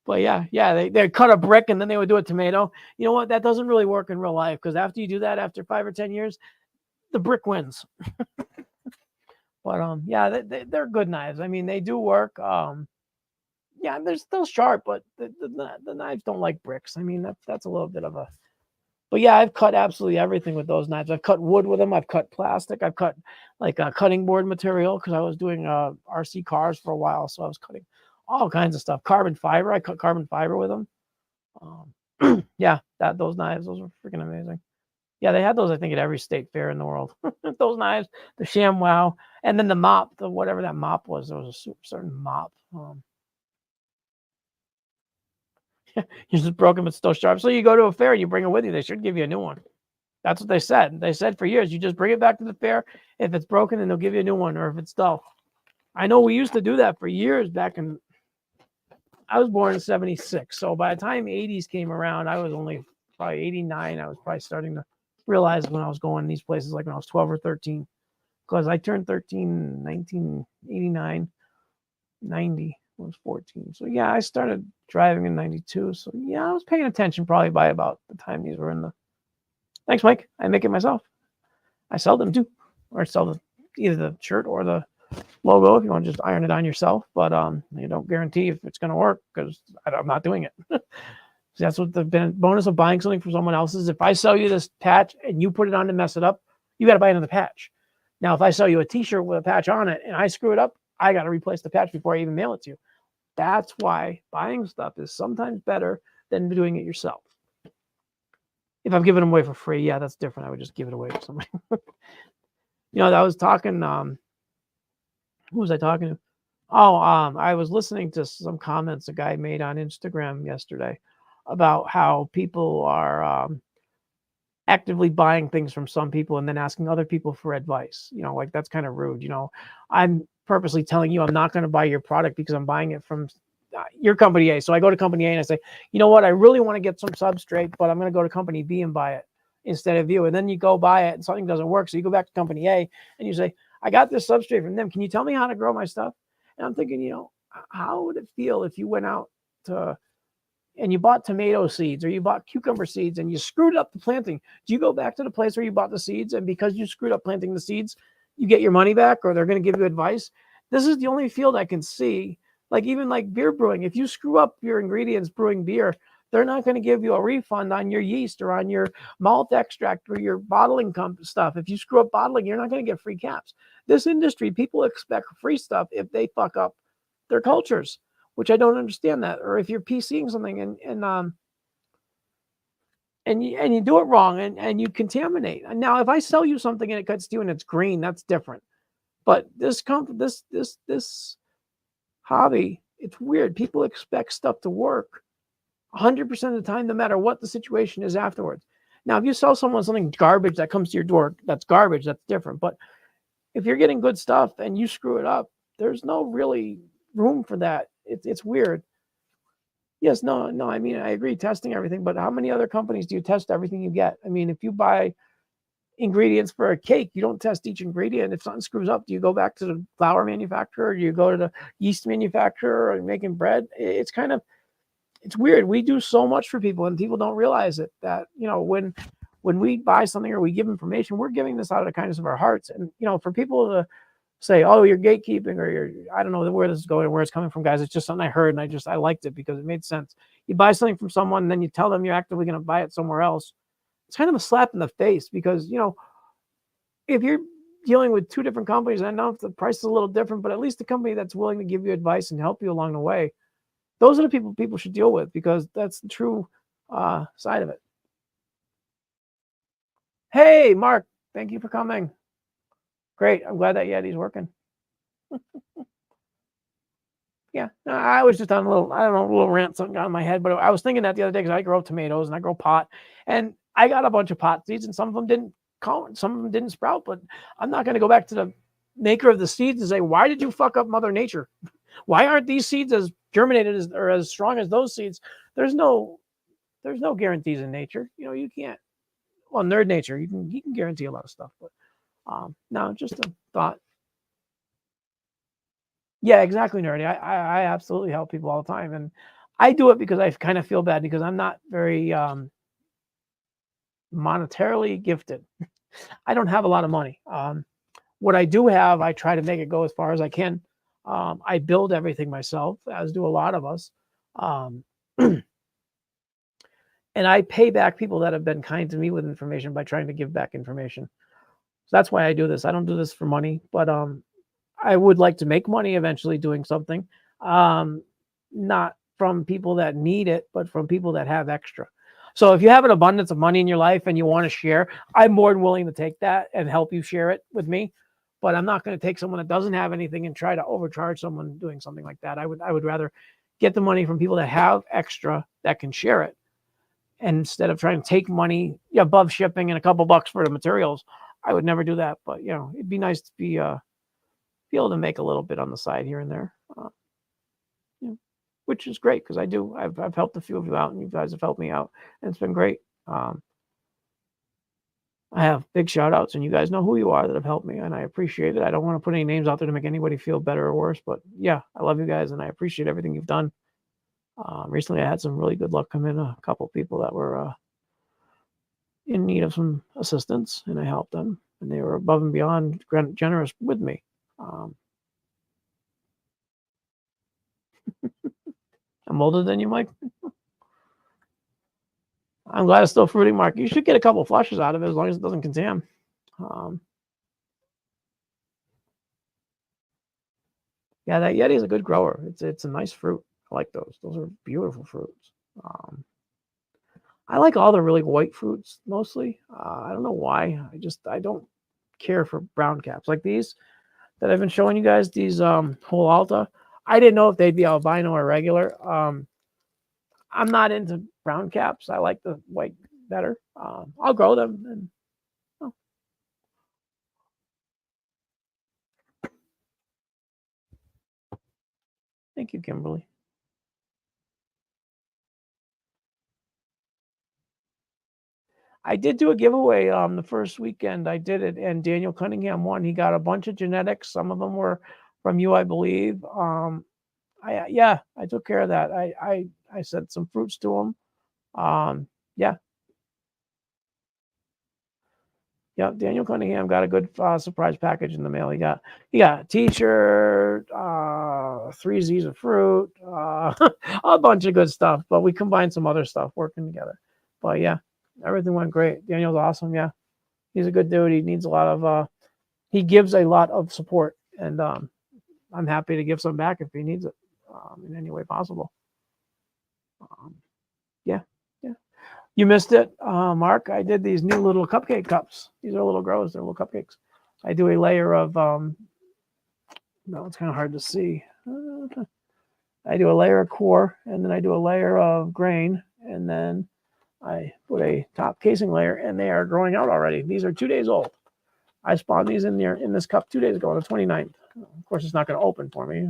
But yeah, they'd cut a brick and then they would do a tomato. You know what? That doesn't really work in real life, because after you do that, after 5 or 10 years, the brick wins. But yeah, they're good knives. I mean, they do work. Yeah, they're still sharp, but the knives don't like bricks. I mean, that's a little bit of a. But yeah, I've cut absolutely everything with those knives. I've cut wood with them. I've cut plastic. I've cut like a cutting board material, because I was doing RC cars for a while, so I was cutting all kinds of stuff. Carbon fiber. I cut carbon fiber with them. Yeah, those knives, those were freaking amazing. Yeah, they had those, I think, at every state fair in the world. Those knives, the ShamWow, and then the mop, whatever that mop was. There was a certain mop. You just broke them, it's still sharp. So you go to a fair and you bring it with you. They should give you a new one. That's what they said. They said for years, you just bring it back to the fair. If it's broken, then they'll give you a new one, or if it's dull. I know we used to do that for years back in. I was born in '76, so by the time '80s came around, I was only probably 89. I was probably starting to realize when I was going to these places, like when I was 12 or 13, because I turned 13 in 1989, 90. Was 14. So yeah, I started driving in 92. So yeah, I was paying attention probably by about the time these were in the. Thanks, Mike. I make it myself. I sell them too, or sell either the shirt or the logo if you want to just iron it on yourself. But you don't guarantee if it's going to work, because I'm not doing it. So that's what the bonus of buying something from someone else is. If I sell you this patch and you put it on to mess it up, you got to buy another patch. Now, if I sell you a T-shirt with a patch on it and I screw it up, I got to replace the patch before I even mail it to you. That's why buying stuff is sometimes better than doing it yourself. If I'm giving them away for free, yeah, that's different. I would just give it away to somebody. I was talking, who was I talking to? Oh, I was listening to some comments a guy made on Instagram yesterday about how people are actively buying things from some people and then asking other people for advice. Like, that's kind of rude. I'm purposely telling you I'm not going to buy your product because I'm buying it from you're company A. So I go to company A and I say, you know what? I really want to get some substrate, but I'm going to go to company B and buy it instead of you. And then you go buy it and something doesn't work. So you go back to company A and you say, I got this substrate from them. Can you tell me how to grow my stuff? And I'm thinking, you know, how would it feel if you went out to and you bought tomato seeds or you bought cucumber seeds and you screwed up the planting? Do you go back to the place where you bought the seeds, and because you screwed up planting the seeds, you get your money back, or they're going to give you advice? This is the only field I can see. Like even like beer brewing, if you screw up your ingredients brewing beer, they're not going to give you a refund on your yeast or on your malt extract or your bottling stuff. If you screw up bottling, you're not going to get free caps. This industry, people expect free stuff if they fuck up their cultures, which I don't understand that. Or if you're PCing something and you do it wrong and you contaminate. And now if I sell you something and it cuts to you and it's green, that's different. But this hobby, it's weird. People expect stuff to work 100% of the time, no matter what the situation is afterwards. Now, if you sell someone something garbage that comes to your door, that's garbage, that's different. But if you're getting good stuff and you screw it up, there's no really room for that. It's weird. Yes, no, I mean, I agree, testing everything, but how many other companies do you test everything you get? I mean, if you buy ingredients for a cake, you don't test each ingredient. If something screws up, do you go back to the flour manufacturer, or do you go to the yeast manufacturer, or making bread? It's weird. We do so much for people and people don't realize it, that, you know, when we buy something or we give information, we're giving this out of the kindness of our hearts. And, you know, for people to say, oh, you're gatekeeping, or you're, I don't know where this is going, where it's coming from, guys. It's just something I heard and I liked it because it made sense. You buy something from someone and then you tell them you're actively going to buy it somewhere else. It's kind of a slap in the face because, you know, if you're dealing with two different companies, I know if the price is a little different, but at least the company that's willing to give you advice and help you along the way, those are the people should deal with, because that's the true side of it. Hey, Mark, thank you for coming. Great. I'm glad that Yeti's working. Yeah, I was just on a little rant, something got in my head, but I was thinking that the other day because I grow tomatoes and I grow pot, and I got a bunch of pot seeds, and some of them didn't sprout. But I'm not going to go back to the maker of the seeds and say, why did you fuck up Mother Nature? Why aren't these seeds as germinated or as strong as those seeds? There's no guarantees in nature. You know, you can't. Well, nerd nature, you can guarantee a lot of stuff, but no, just a thought. Yeah, exactly, nerdy. I absolutely help people all the time, and I do it because I kind of feel bad because I'm not very monetarily gifted. I don't have a lot of money. What I do have, I try to make it go as far as I can. I build everything myself, as do a lot of us. And I pay back people that have been kind to me with information by trying to give back information. So that's why I do this. I don't do this for money, but I would like to make money eventually doing something, not from people that need it, but from people that have extra. So if you have an abundance of money in your life and you want to share, I'm more than willing to take that and help you share it with me. But I'm not going to take someone that doesn't have anything and try to overcharge someone doing something like that. I would rather get the money from people that have extra that can share it. And instead of trying to take money above shipping and a couple bucks for the materials, I would never do that. But, you know, it'd be nice to be able to make a little bit on the side here and there, you know, which is great because I've helped a few of you out and you guys have helped me out, and it's been great. I have big shout outs and you guys know who you are that have helped me, and I appreciate it. I don't want to put any names out there to make anybody feel better or worse, but yeah, I love you guys and I appreciate everything you've done. Recently I had some really good luck come in, a couple of people that were in need of some assistance, and I helped them, and they were above and beyond generous with me. I'm older than you, Mike. I'm glad it's still fruiting, Mark. You should get a couple flushes out of it as long as it doesn't contam. Yeah, that Yeti is a good grower. It's a nice fruit. I like those. Those are beautiful fruits. I like all the really white fruits mostly. I don't know why. I don't care for brown caps like these that I've been showing you guys. These whole Alta. I didn't know if they'd be albino or regular. I'm not into brown caps. I like the white better. I'll grow them. And, oh. Thank you, Kimberly. I did do a giveaway the first weekend I did it, and Daniel Cunningham won. He got a bunch of genetics. Some of them were from you, I believe. I took care of that. I sent some fruits to him. Yeah. Yeah, Daniel Cunningham got a good surprise package in the mail. He got a T-shirt, 3 Z's of fruit, a bunch of good stuff. But we combined some other stuff working together. But yeah, everything went great. Daniel's awesome. Yeah, he's a good dude. He needs a lot of he gives a lot of support, and I'm happy to give some back if he needs it in any way possible. Yeah. You missed it, Mark. I did these new little cupcake cups. These are little grows. They're little cupcakes. I do a layer of, no, it's kind of hard to see. I do a layer of core, and then I do a layer of grain, and then I put a top casing layer, and they are growing out already. These are 2 days old. I spawned these in there in this cup 2 days ago on the 29th. Of course, it's not going to open for me.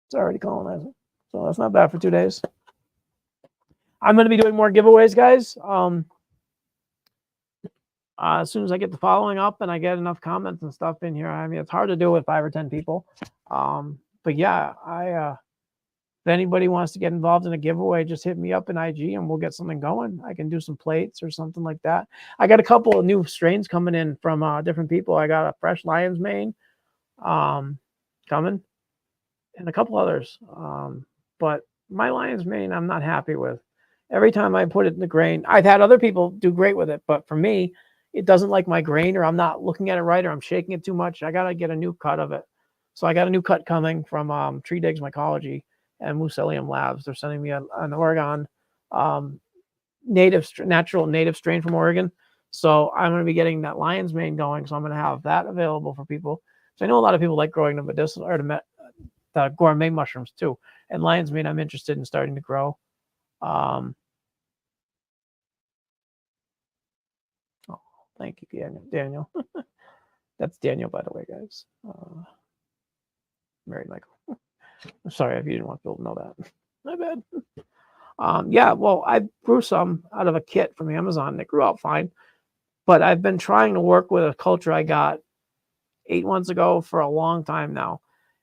It's already colonizing. So that's not bad for 2 days. I'm going to be doing more giveaways, guys. As soon as I get the following up and I get enough comments and stuff in here. I mean, it's hard to do with 5 or 10 people. But yeah, if anybody wants to get involved in a giveaway, just hit me up in IG and we'll get something going. I can do some plates or something like that. I got a couple of new strains coming in from different people. I got a fresh lion's mane coming and a couple others. But my lion's mane, I'm not happy with. Every time I put it in the grain, I've had other people do great with it, but for me, it doesn't like my grain, or I'm not looking at it right, or I'm shaking it too much. I got to get a new cut of it. So I got a new cut coming from Tree Digs Mycology and Mucelium Labs. They're sending me an Oregon natural native strain from Oregon. So I'm going to be getting that lion's mane going. So I'm going to have that available for people. So I know a lot of people like growing the medicinal or the gourmet mushrooms too. And lion's mane, I'm interested in starting to grow. Oh, thank you, Daniel. That's Daniel, by the way, guys. Married Michael. I'm sorry if you didn't want people to know that. My bad. Yeah, well, I grew some out of a kit from Amazon. They grew out fine. But I've been trying to work with a culture I got 8 months ago for a long time now.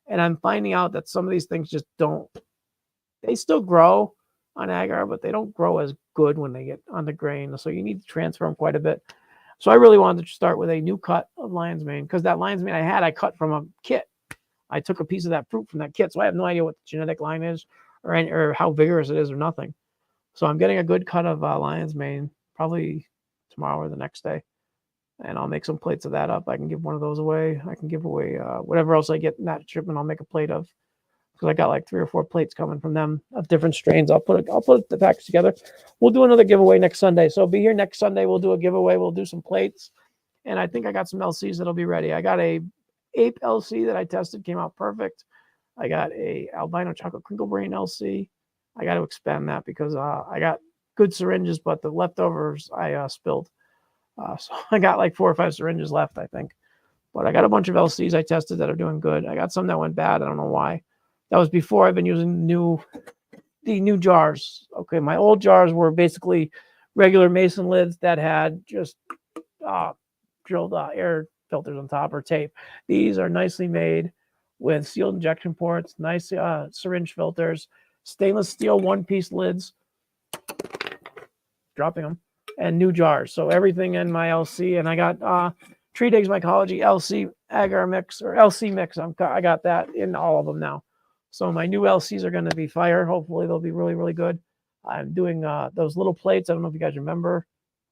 And I'm finding out that some of these things just don't, they still grow on agar, but they don't grow as good when they get on the grain. So you need to transfer them quite a bit. So I really wanted to start with a new cut of lion's mane, because that lion's mane I cut from a kit. I took a piece of that fruit from that kit. So I have no idea what the genetic line is or how vigorous it is or nothing. So I'm getting a good cut of lion's mane probably tomorrow or the next day. And I'll make some plates of that up. I can give one of those away. I can give away whatever else I get in that shipment. I'll make a plate of, because I got like 3 or 4 plates coming from them of different strains. I'll put the package together. We'll do another giveaway next Sunday. So be here next Sunday. We'll do a giveaway. We'll do some plates. And I think I got some LCs that'll be ready. I got a ape LC that I tested, came out perfect. I got a albino chocolate crinkle brain LC. I got to expand that because I got good syringes, but the leftovers I spilled. So I got like 4 or 5 syringes left, I think. But I got a bunch of LCs I tested that are doing good. I got some that went bad. I don't know why. That was before I've been using the new jars. Okay, my old jars were basically regular mason lids that had just drilled air filters on top or tape. These are nicely made with sealed injection ports, nice syringe filters, stainless steel one-piece lids, dropping them, and new jars. So everything in my LC, and I got Tree Digs Mycology LC agar mix or LC mix. I got that in all of them now. So my new LCs are going to be fire. Hopefully they'll be really, really good. I'm doing those little plates. I don't know if you guys remember.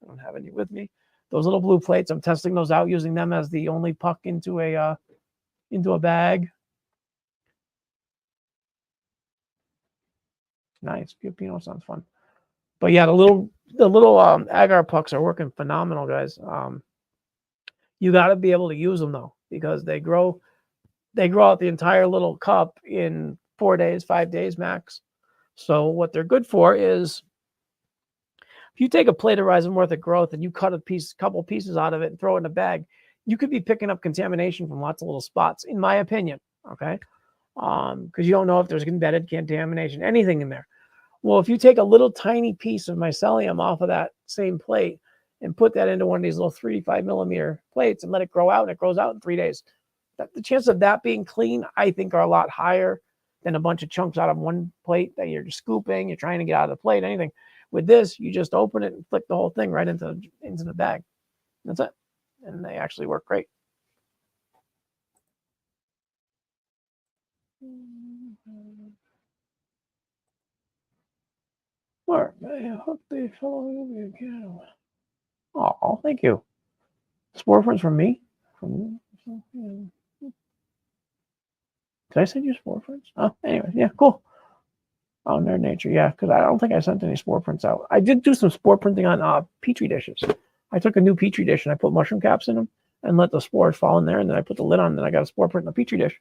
I don't have any with me. Those little blue plates, I'm testing those out, using them as the only puck into a bag. Nice. Pupino sounds fun. But yeah, the little agar pucks are working phenomenal, guys. You got to be able to use them though, because they grow out the entire little cup in 4 days, 5 days max. So what they're good for is, if you take a plate of rhizome worth of growth and you cut a couple pieces out of it and throw it in a bag, you could be picking up contamination from lots of little spots, in my opinion. Okay. Because you don't know if there's embedded contamination, anything in there. Well, if you take a little tiny piece of mycelium off of that same plate and put that into one of these little 3 to 5 millimeter plates and let it grow out, and it grows out in 3 days, the chance of that being clean, I think, are a lot higher than a bunch of chunks out of one plate that you're just scooping, you're trying to get out of the plate, anything. With this, you just open it and flick the whole thing right into the bag. That's it. And they actually work great. Mark, I hope they follow you again. Oh, thank you. Spore friends from me? From you? Did I send you spore prints? Oh, anyway, yeah, cool. Oh, Nerd Nature, yeah, because I don't think I sent any spore prints out. I did do some spore printing on Petri dishes. I took a new Petri dish and I put mushroom caps in them and let the spores fall in there, and then I put the lid on, and then I got a spore print in the Petri dish.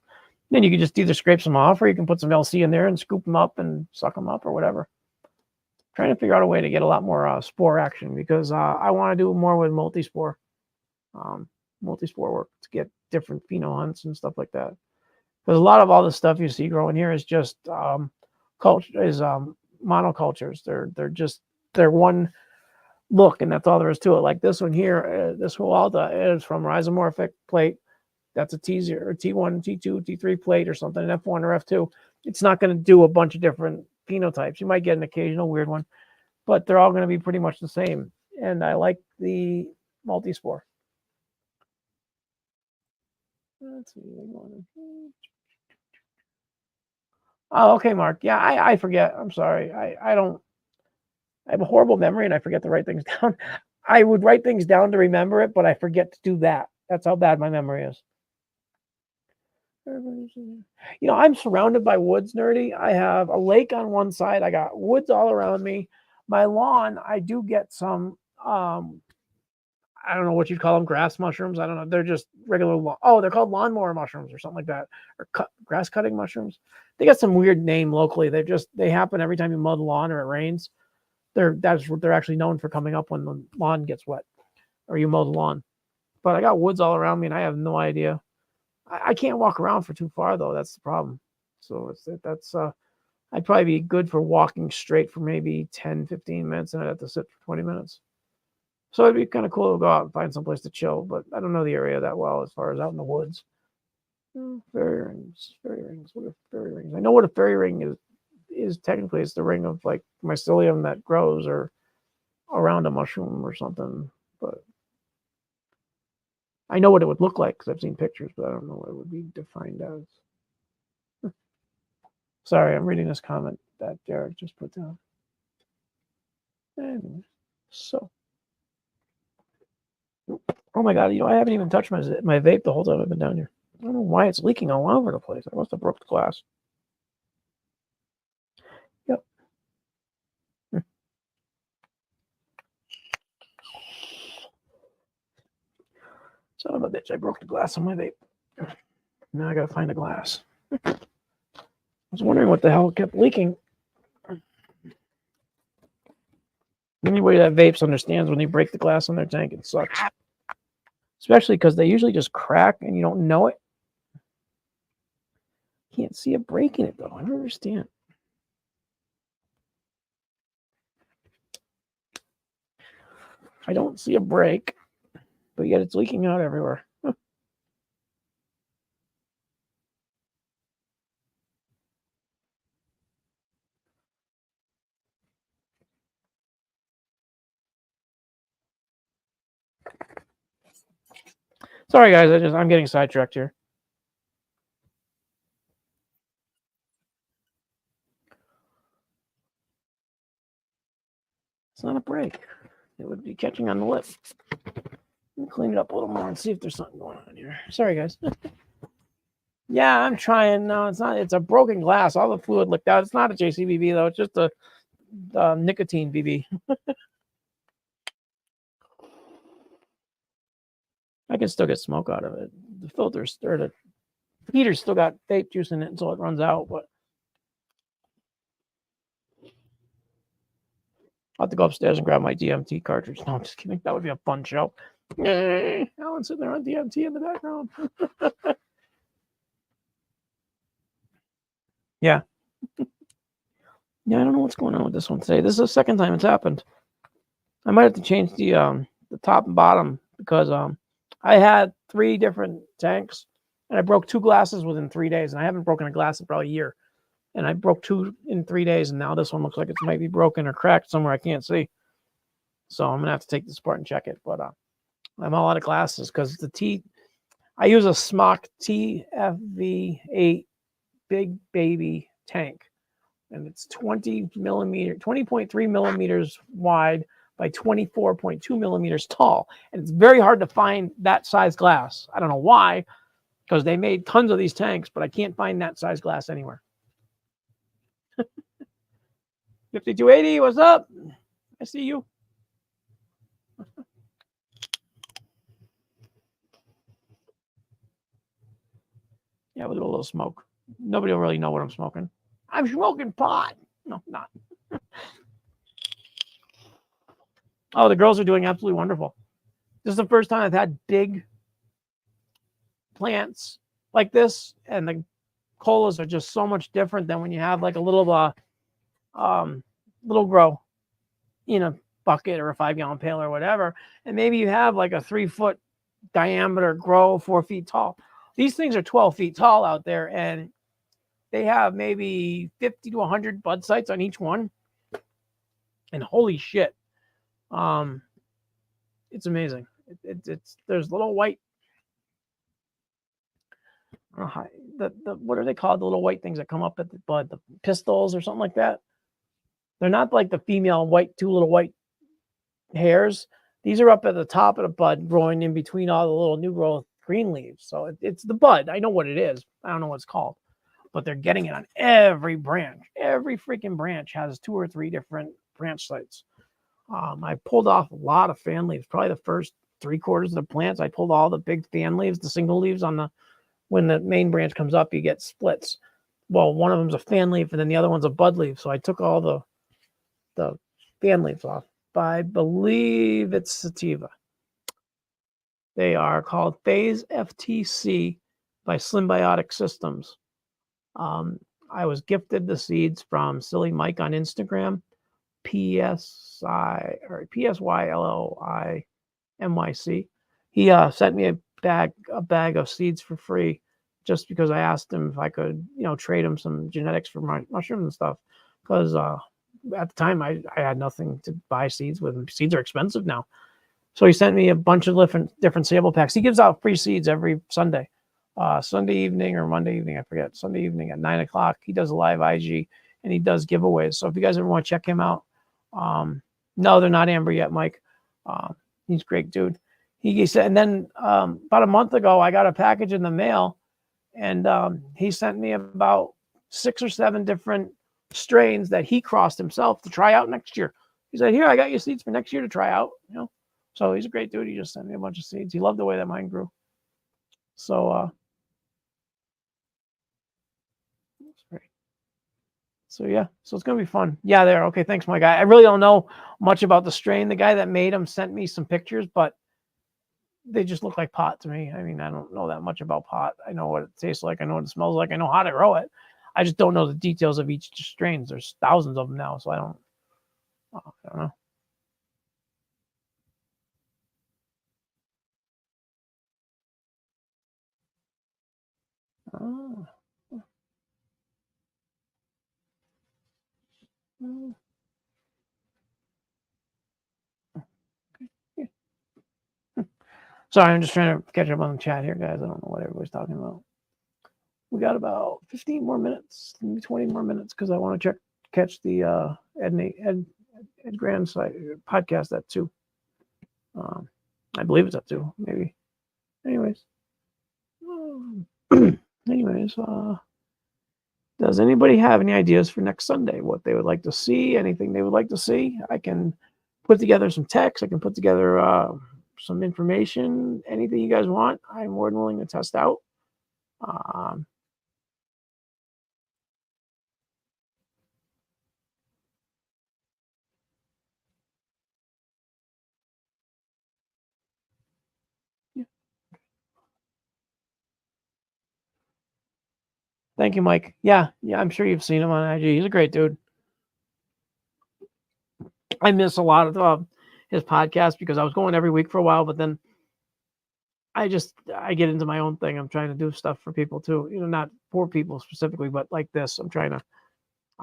Then you can just either scrape some off, or you can put some LC in there and scoop them up and suck them up or whatever. Trying to figure out a way to get a lot more spore action, because I want to do more with multi-spore work to get different pheno hunts and stuff like that. Because a lot of all the stuff you see growing here is just monocultures. They're one look, and that's all there is to it. Like this one here, this Hualta is from rhizomorphic plate. That's a T0, or T1, T2, T3 plate or something, an F1 or F2. It's not going to do a bunch of different phenotypes. You might get an occasional weird one, but they're all going to be pretty much the same. And I like the multi-spore. Let's see. Oh, okay, Mark. Yeah, I forget. I'm sorry. I have a horrible memory, and I forget to write things down. I would write things down to remember it, but I forget to do that. That's how bad my memory is. I'm surrounded by woods, Nerdy. I have a lake on one side. I got woods all around me. My lawn, I do get some, I don't know what you'd call them, grass mushrooms. I don't know. They're just regular, they're called lawnmower mushrooms or something like that, or grass cutting mushrooms. They got some weird name locally. They happen every time you mow the lawn or it rains. They're actually known for coming up when the lawn gets wet or you mow the lawn. But I got woods all around me, and I have no idea. I can't walk around for too far, though. That's the problem. So I'd probably be good for walking straight for maybe 10, 15 minutes, and I'd have to sit for 20 minutes. So it'd be kind of cool to go out and find someplace to chill, but I don't know the area that well as far as out in the woods. Fairy rings. What are fairy rings? I know what a fairy ring is technically. It's the ring of like mycelium that grows or around a mushroom or something, but I know what it would look like because I've seen pictures, but I don't know what it would be defined as. Sorry, I'm reading this comment that Derek just put down. And so, oh my God, I haven't even touched my vape the whole time I've been down here. I don't know why it's leaking all over the place. I must have broke the glass. Yep. Son of a bitch, I broke the glass on my vape. Now I gotta find a glass. I was wondering what the hell kept leaking. Anybody that vapes understands when they break the glass on their tank, it sucks. Especially because they usually just crack and you don't know it. Can't see a break in it, though. I don't understand. I don't see a break, but yet it's leaking out everywhere. Sorry, guys. I'm getting sidetracked here. It's not a break. It would be catching on the lip. Let me clean it up a little more and see if there's something going on here. Sorry, guys. Yeah, I'm trying. No, it's not. It's a broken glass. All the fluid licked out. It's not a JCBB, though. It's just a nicotine BB. I can still get smoke out of it. The filters, or the heater's still got vape juice in it until it runs out, but I'll have to go upstairs and grab my DMT cartridge. No, I'm just kidding. That would be a fun show. Alan's sitting there on DMT in the background. Yeah. Yeah, I don't know what's going on with this one today. This is the second time it's happened. I might have to change the top and bottom because I had 3 different tanks and I broke 2 glasses within 3 days, and I haven't broken a glass in probably a year. And I broke 2 in 3 days, and now this one looks like it might be broken or cracked somewhere I can't see. So I'm gonna have to take this apart and check it. But I'm all out of glasses because I use a Smock TFV8 big baby tank, and it's 20.3 millimeters wide by 24.2 millimeters tall, and it's very hard to find that size glass. I don't know why, because they made tons of these tanks, but I can't find that size glass anywhere. 5280, what's up? I see you. Yeah, we'll do a little smoke. Nobody will really know what I'm smoking. I'm smoking pot. No, not. Oh, the girls are doing absolutely wonderful. This is the first time I've had big plants like this, and the colas are just so much different than when you have like a little little grow in a bucket or a 5-gallon pail or whatever, and maybe you have like a 3-foot diameter grow, 4 feet tall. These things are 12 feet tall out there, and they have maybe 50 to 100 bud sites on each one. And holy shit, it's amazing. It's there's little white. I don't know how, what are they called? The little white things that come up at the bud, the pistils or something like that. They're not like the female white, 2 little white hairs. These are up at the top of the bud, growing in between all the little new growth green leaves. So it's the bud. I know what it is. I don't know what it's called, but they're getting it on every branch. Every freaking branch has 2 or 3 different branch sites. I pulled off a lot of fan leaves. Probably the first 3/4 of the plants, I pulled all the big fan leaves, the single leaves on the. When the main branch comes up, you get splits. Well, one of them's a fan leaf, and then the other one's a bud leaf. So I took all the fan leaves off. I believe it's sativa. They are called Phase FTC by Symbiotic Systems. I was gifted the seeds from Silly Mike on Instagram, PSYLLIMYC. He sent me a bag of seeds for free, just because I asked him if I could, trade him some genetics for my mushrooms and stuff. Because at the time I had nothing to buy seeds with. Seeds are expensive now. So he sent me a bunch of different sample packs. He gives out free seeds every Sunday. Sunday evening or Monday evening, I forget. Sunday evening at 9 o'clock, he does a live IG and he does giveaways. So if you guys ever want to check him out, no, they're not amber yet, Mike. He's a great dude. He said, and then about a month ago, I got a package in the mail, and he sent me about 6 or 7 different strains that he crossed himself to try out next year. He said, "Here, I got your seeds for next year to try out." So he's a great dude. He just sent me a bunch of seeds. He loved the way that mine grew. So that's great. So yeah, so it's gonna be fun. Yeah, there. Okay, thanks, my guy. I really don't know much about the strain. The guy that made them sent me some pictures, but they just look like pot to me. I mean, I don't know that much about pot. I know what it tastes like. I know what it smells like. I know how to grow it. I just don't know the details of each strains. There's thousands of them now, so I don't know. Oh. Sorry, I'm just trying to catch up on the chat here, guys. I don't know what everybody's talking about. We got about 15 more minutes, maybe 20 more minutes, because I want to catch the Ed Grand site podcast at 2. I believe it's at 2, maybe. Anyways, does anybody have any ideas for next Sunday? What they would like to see? Anything they would like to see? I can put together some text. I can put together some information. Anything you guys want, I'm more than willing to test out. Thank you, Mike. Yeah, I'm sure you've seen him on IG. He's a great dude. I miss a lot of his podcast because I was going every week for a while, but then I get into my own thing. I'm trying to do stuff for people too, not poor people specifically, but like this.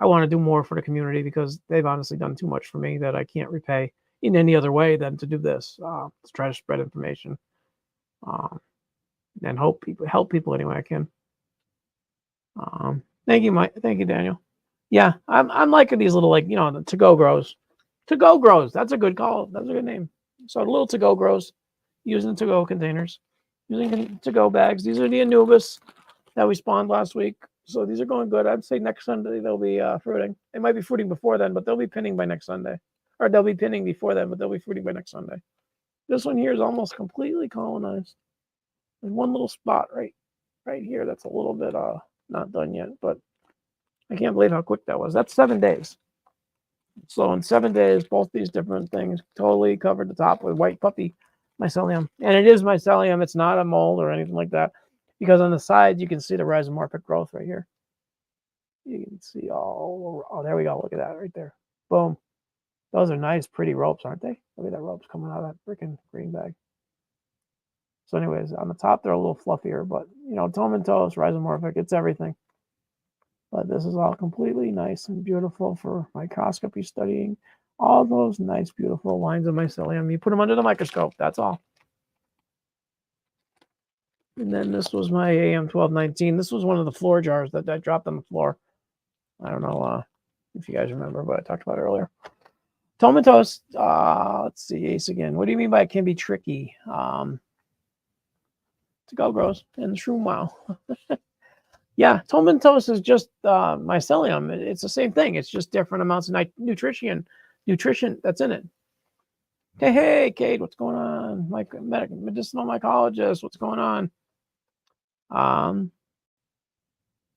I want to do more for the community because they've honestly done too much for me that I can't repay in any other way than to do this, to try to spread information, and help people any way I can. Thank you, Mike. Thank you, Daniel. Yeah, I'm liking these little, the to-go grows. To-go grows. That's a good call. That's a good name. So little to-go grows, using to-go containers, using to-go bags. These are the Anubis that we spawned last week. So these are going good. I'd say next Sunday they'll be fruiting. They might be fruiting before then, but they'll be pinning by next Sunday. Or they'll be pinning before then, but they'll be fruiting by next Sunday. This one here is almost completely colonized. There's one little spot right here that's a little bit not done yet, but I can't believe how quick that was. That's 7 days. So in 7 days, both these different things totally covered the top with white puppy mycelium. And it is mycelium. It's not a mold or anything like that. Because on the sides, you can see the rhizomorphic growth right here. You can see oh, there we go. Look at that right there. Boom. Those are nice, pretty ropes, aren't they? Look at that ropes coming out of that freaking green bag. So anyways, on the top, they're a little fluffier, but, tomentose, rhizomorphic, it's everything. But this is all completely nice and beautiful for microscopy studying. All those nice, beautiful lines of mycelium. You put them under the microscope, that's all. And then this was my AM1219. This was one of the floor jars that I dropped on the floor. I don't know if you guys remember, but I talked about it earlier. Tomentose, let's see, Ace again. What do you mean by it can be tricky? To-go grows and shroom wow. Yeah, tomentose is just mycelium. It's the same thing. It's just different amounts of nutrition that's in it. Hey, Kate, what's going on? Medicinal mycologist, what's going on?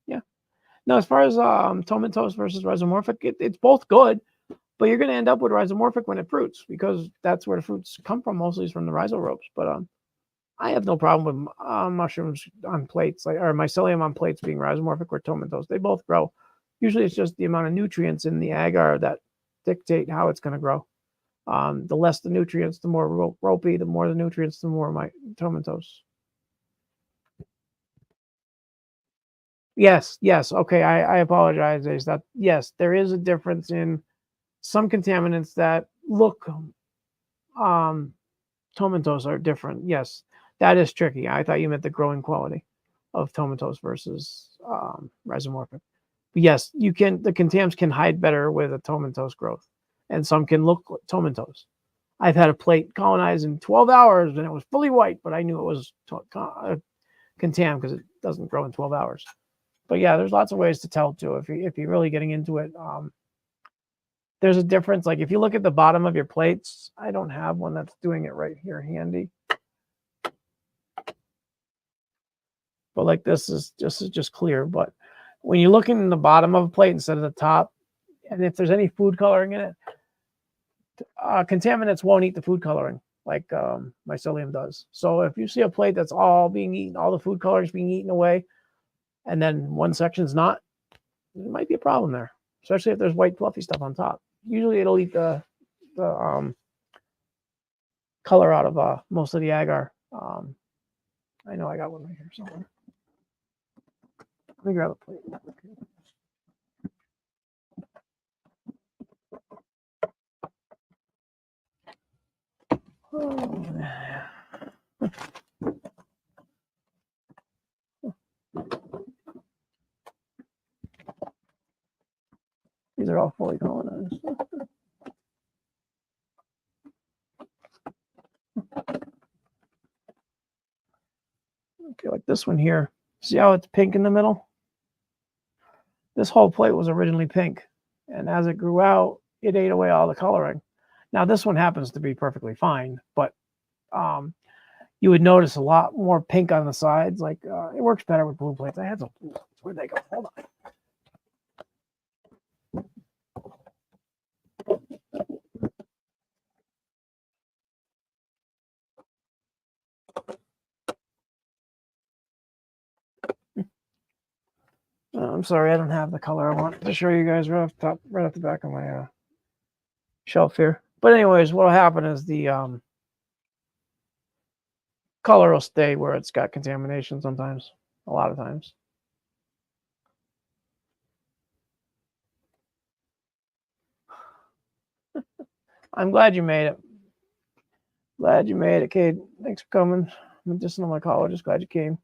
Yeah. Now, as far as tomentose versus rhizomorphic, it's both good, but you're going to end up with rhizomorphic when it fruits because that's where the fruits come from, mostly from the rhizoropes. But I have no problem with mushrooms on plates, or mycelium on plates being rhizomorphic or tomentose. They both grow. Usually it's just the amount of nutrients in the agar that dictate how it's going to grow. The less the nutrients, the more ropey. The more the nutrients, the more my tomentose. Yes. Okay, I apologize. Yes, there is a difference in some contaminants that look tomentose are different. Yes, that is tricky. I thought you meant the growing quality of tomentose versus rhizomorphic. But yes, you can. The contams can hide better with a tomentose growth, and some can look like tomentose. I've had a plate colonized in 12 hours, and it was fully white, but I knew it was contam because it doesn't grow in 12 hours. But yeah, there's lots of ways to tell too. If you're really getting into it, there's a difference. Like if you look at the bottom of your plates, I don't have one that's doing it right here handy. But like this is just clear. But when you're looking in the bottom of a plate instead of the top, and if there's any food coloring in it, contaminants won't eat the food coloring like mycelium does. So if you see a plate that's all being eaten, all the food coloring is being eaten away, and then one section's not, there might be a problem there, especially if there's white fluffy stuff on top. Usually it'll eat the color out of most of the agar. I know I got one right here somewhere. Let me grab a plate. These are all fully colonized. Okay, like this one here. See how it's pink in the middle? This whole plate was originally pink, and as it grew out, it ate away all the coloring. Now this one happens to be perfectly fine, but you would notice a lot more pink on the sides. Like it works better with blue plates. I had some. Where'd they go? Hold on. I'm sorry, I don't have the color I want to show you guys right off the back of my shelf here. But anyways, what'll happen is the color will stay where it's got contamination sometimes, a lot of times. I'm glad you made it. Glad you made it, Kate. Thanks for coming. Medicinal mycologist, glad you came.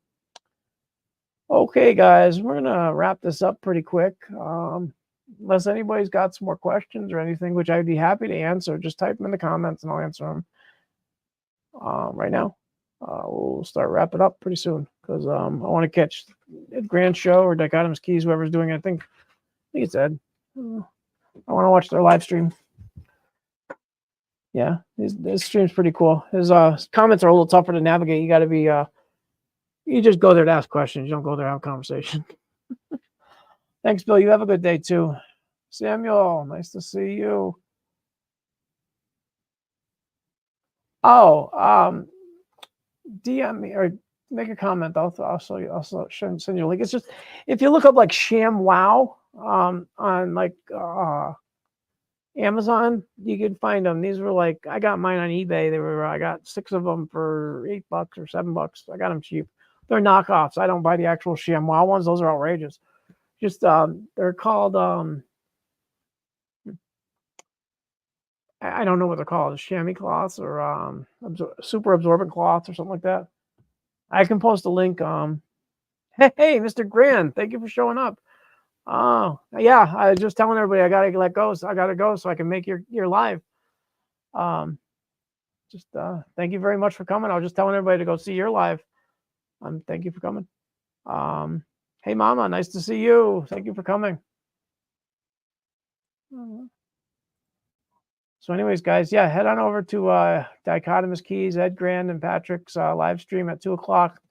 Okay, guys, we're gonna wrap this up pretty quick. Unless anybody's got some more questions or anything, which I'd be happy to answer, just type them in the comments and I'll answer them right now. We'll start wrapping up pretty soon because I want to catch Ed Grant's show or Dichotomous Keys, whoever's doing it. I think it's Ed. I want to watch their live stream. Yeah, his stream's pretty cool. His comments are a little tougher to navigate. You got to be, you just go there to ask questions. You don't go there to have a conversation. Thanks, Bill. You have a good day too. Samuel, nice to see you. Oh, DM me or make a comment. I'll show you. I'll send you a link. It's just if you look up like Sham Wow on like Amazon, you can find them. These were like I got mine on eBay. I got 6 of them for $8 or $7. I got them cheap. They're knockoffs. I don't buy the actual Sham Wow ones. Those are outrageous. Just they're called I don't know what they're called, chamois cloths or super absorbent cloths or something like that. I can post a link. Hey, Mr. Grand, thank you for showing up. Oh, yeah, I was just telling everybody I gotta let go. So I gotta go so I can make your live. Just thank you very much for coming. I was just telling everybody to go see your live. Thank you for coming. Hey, Mama, nice to see you. Thank you for coming. So anyways, guys, yeah, head on over to Dichotomous Keys, Ed Grand and Patrick's live stream at 2 o'clock.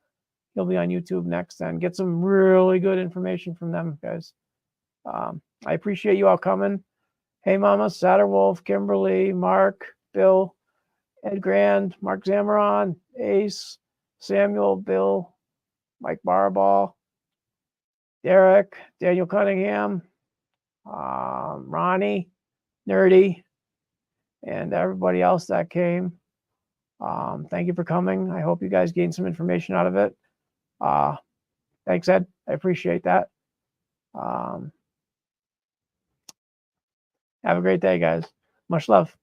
He'll be on YouTube next and get some really good information from them, guys. I appreciate you all coming. Hey, Mama, Satterwolf, Kimberly, Mark, Bill, Ed Grand, Mark Zamaron, Ace, Samuel, Bill, Mike Barball, Derek, Daniel Cunningham, Ronnie, Nerdy, and everybody else that came. Thank you for coming. I hope you guys gained some information out of it. Thanks, Ed. I appreciate that. Have a great day, guys. Much love.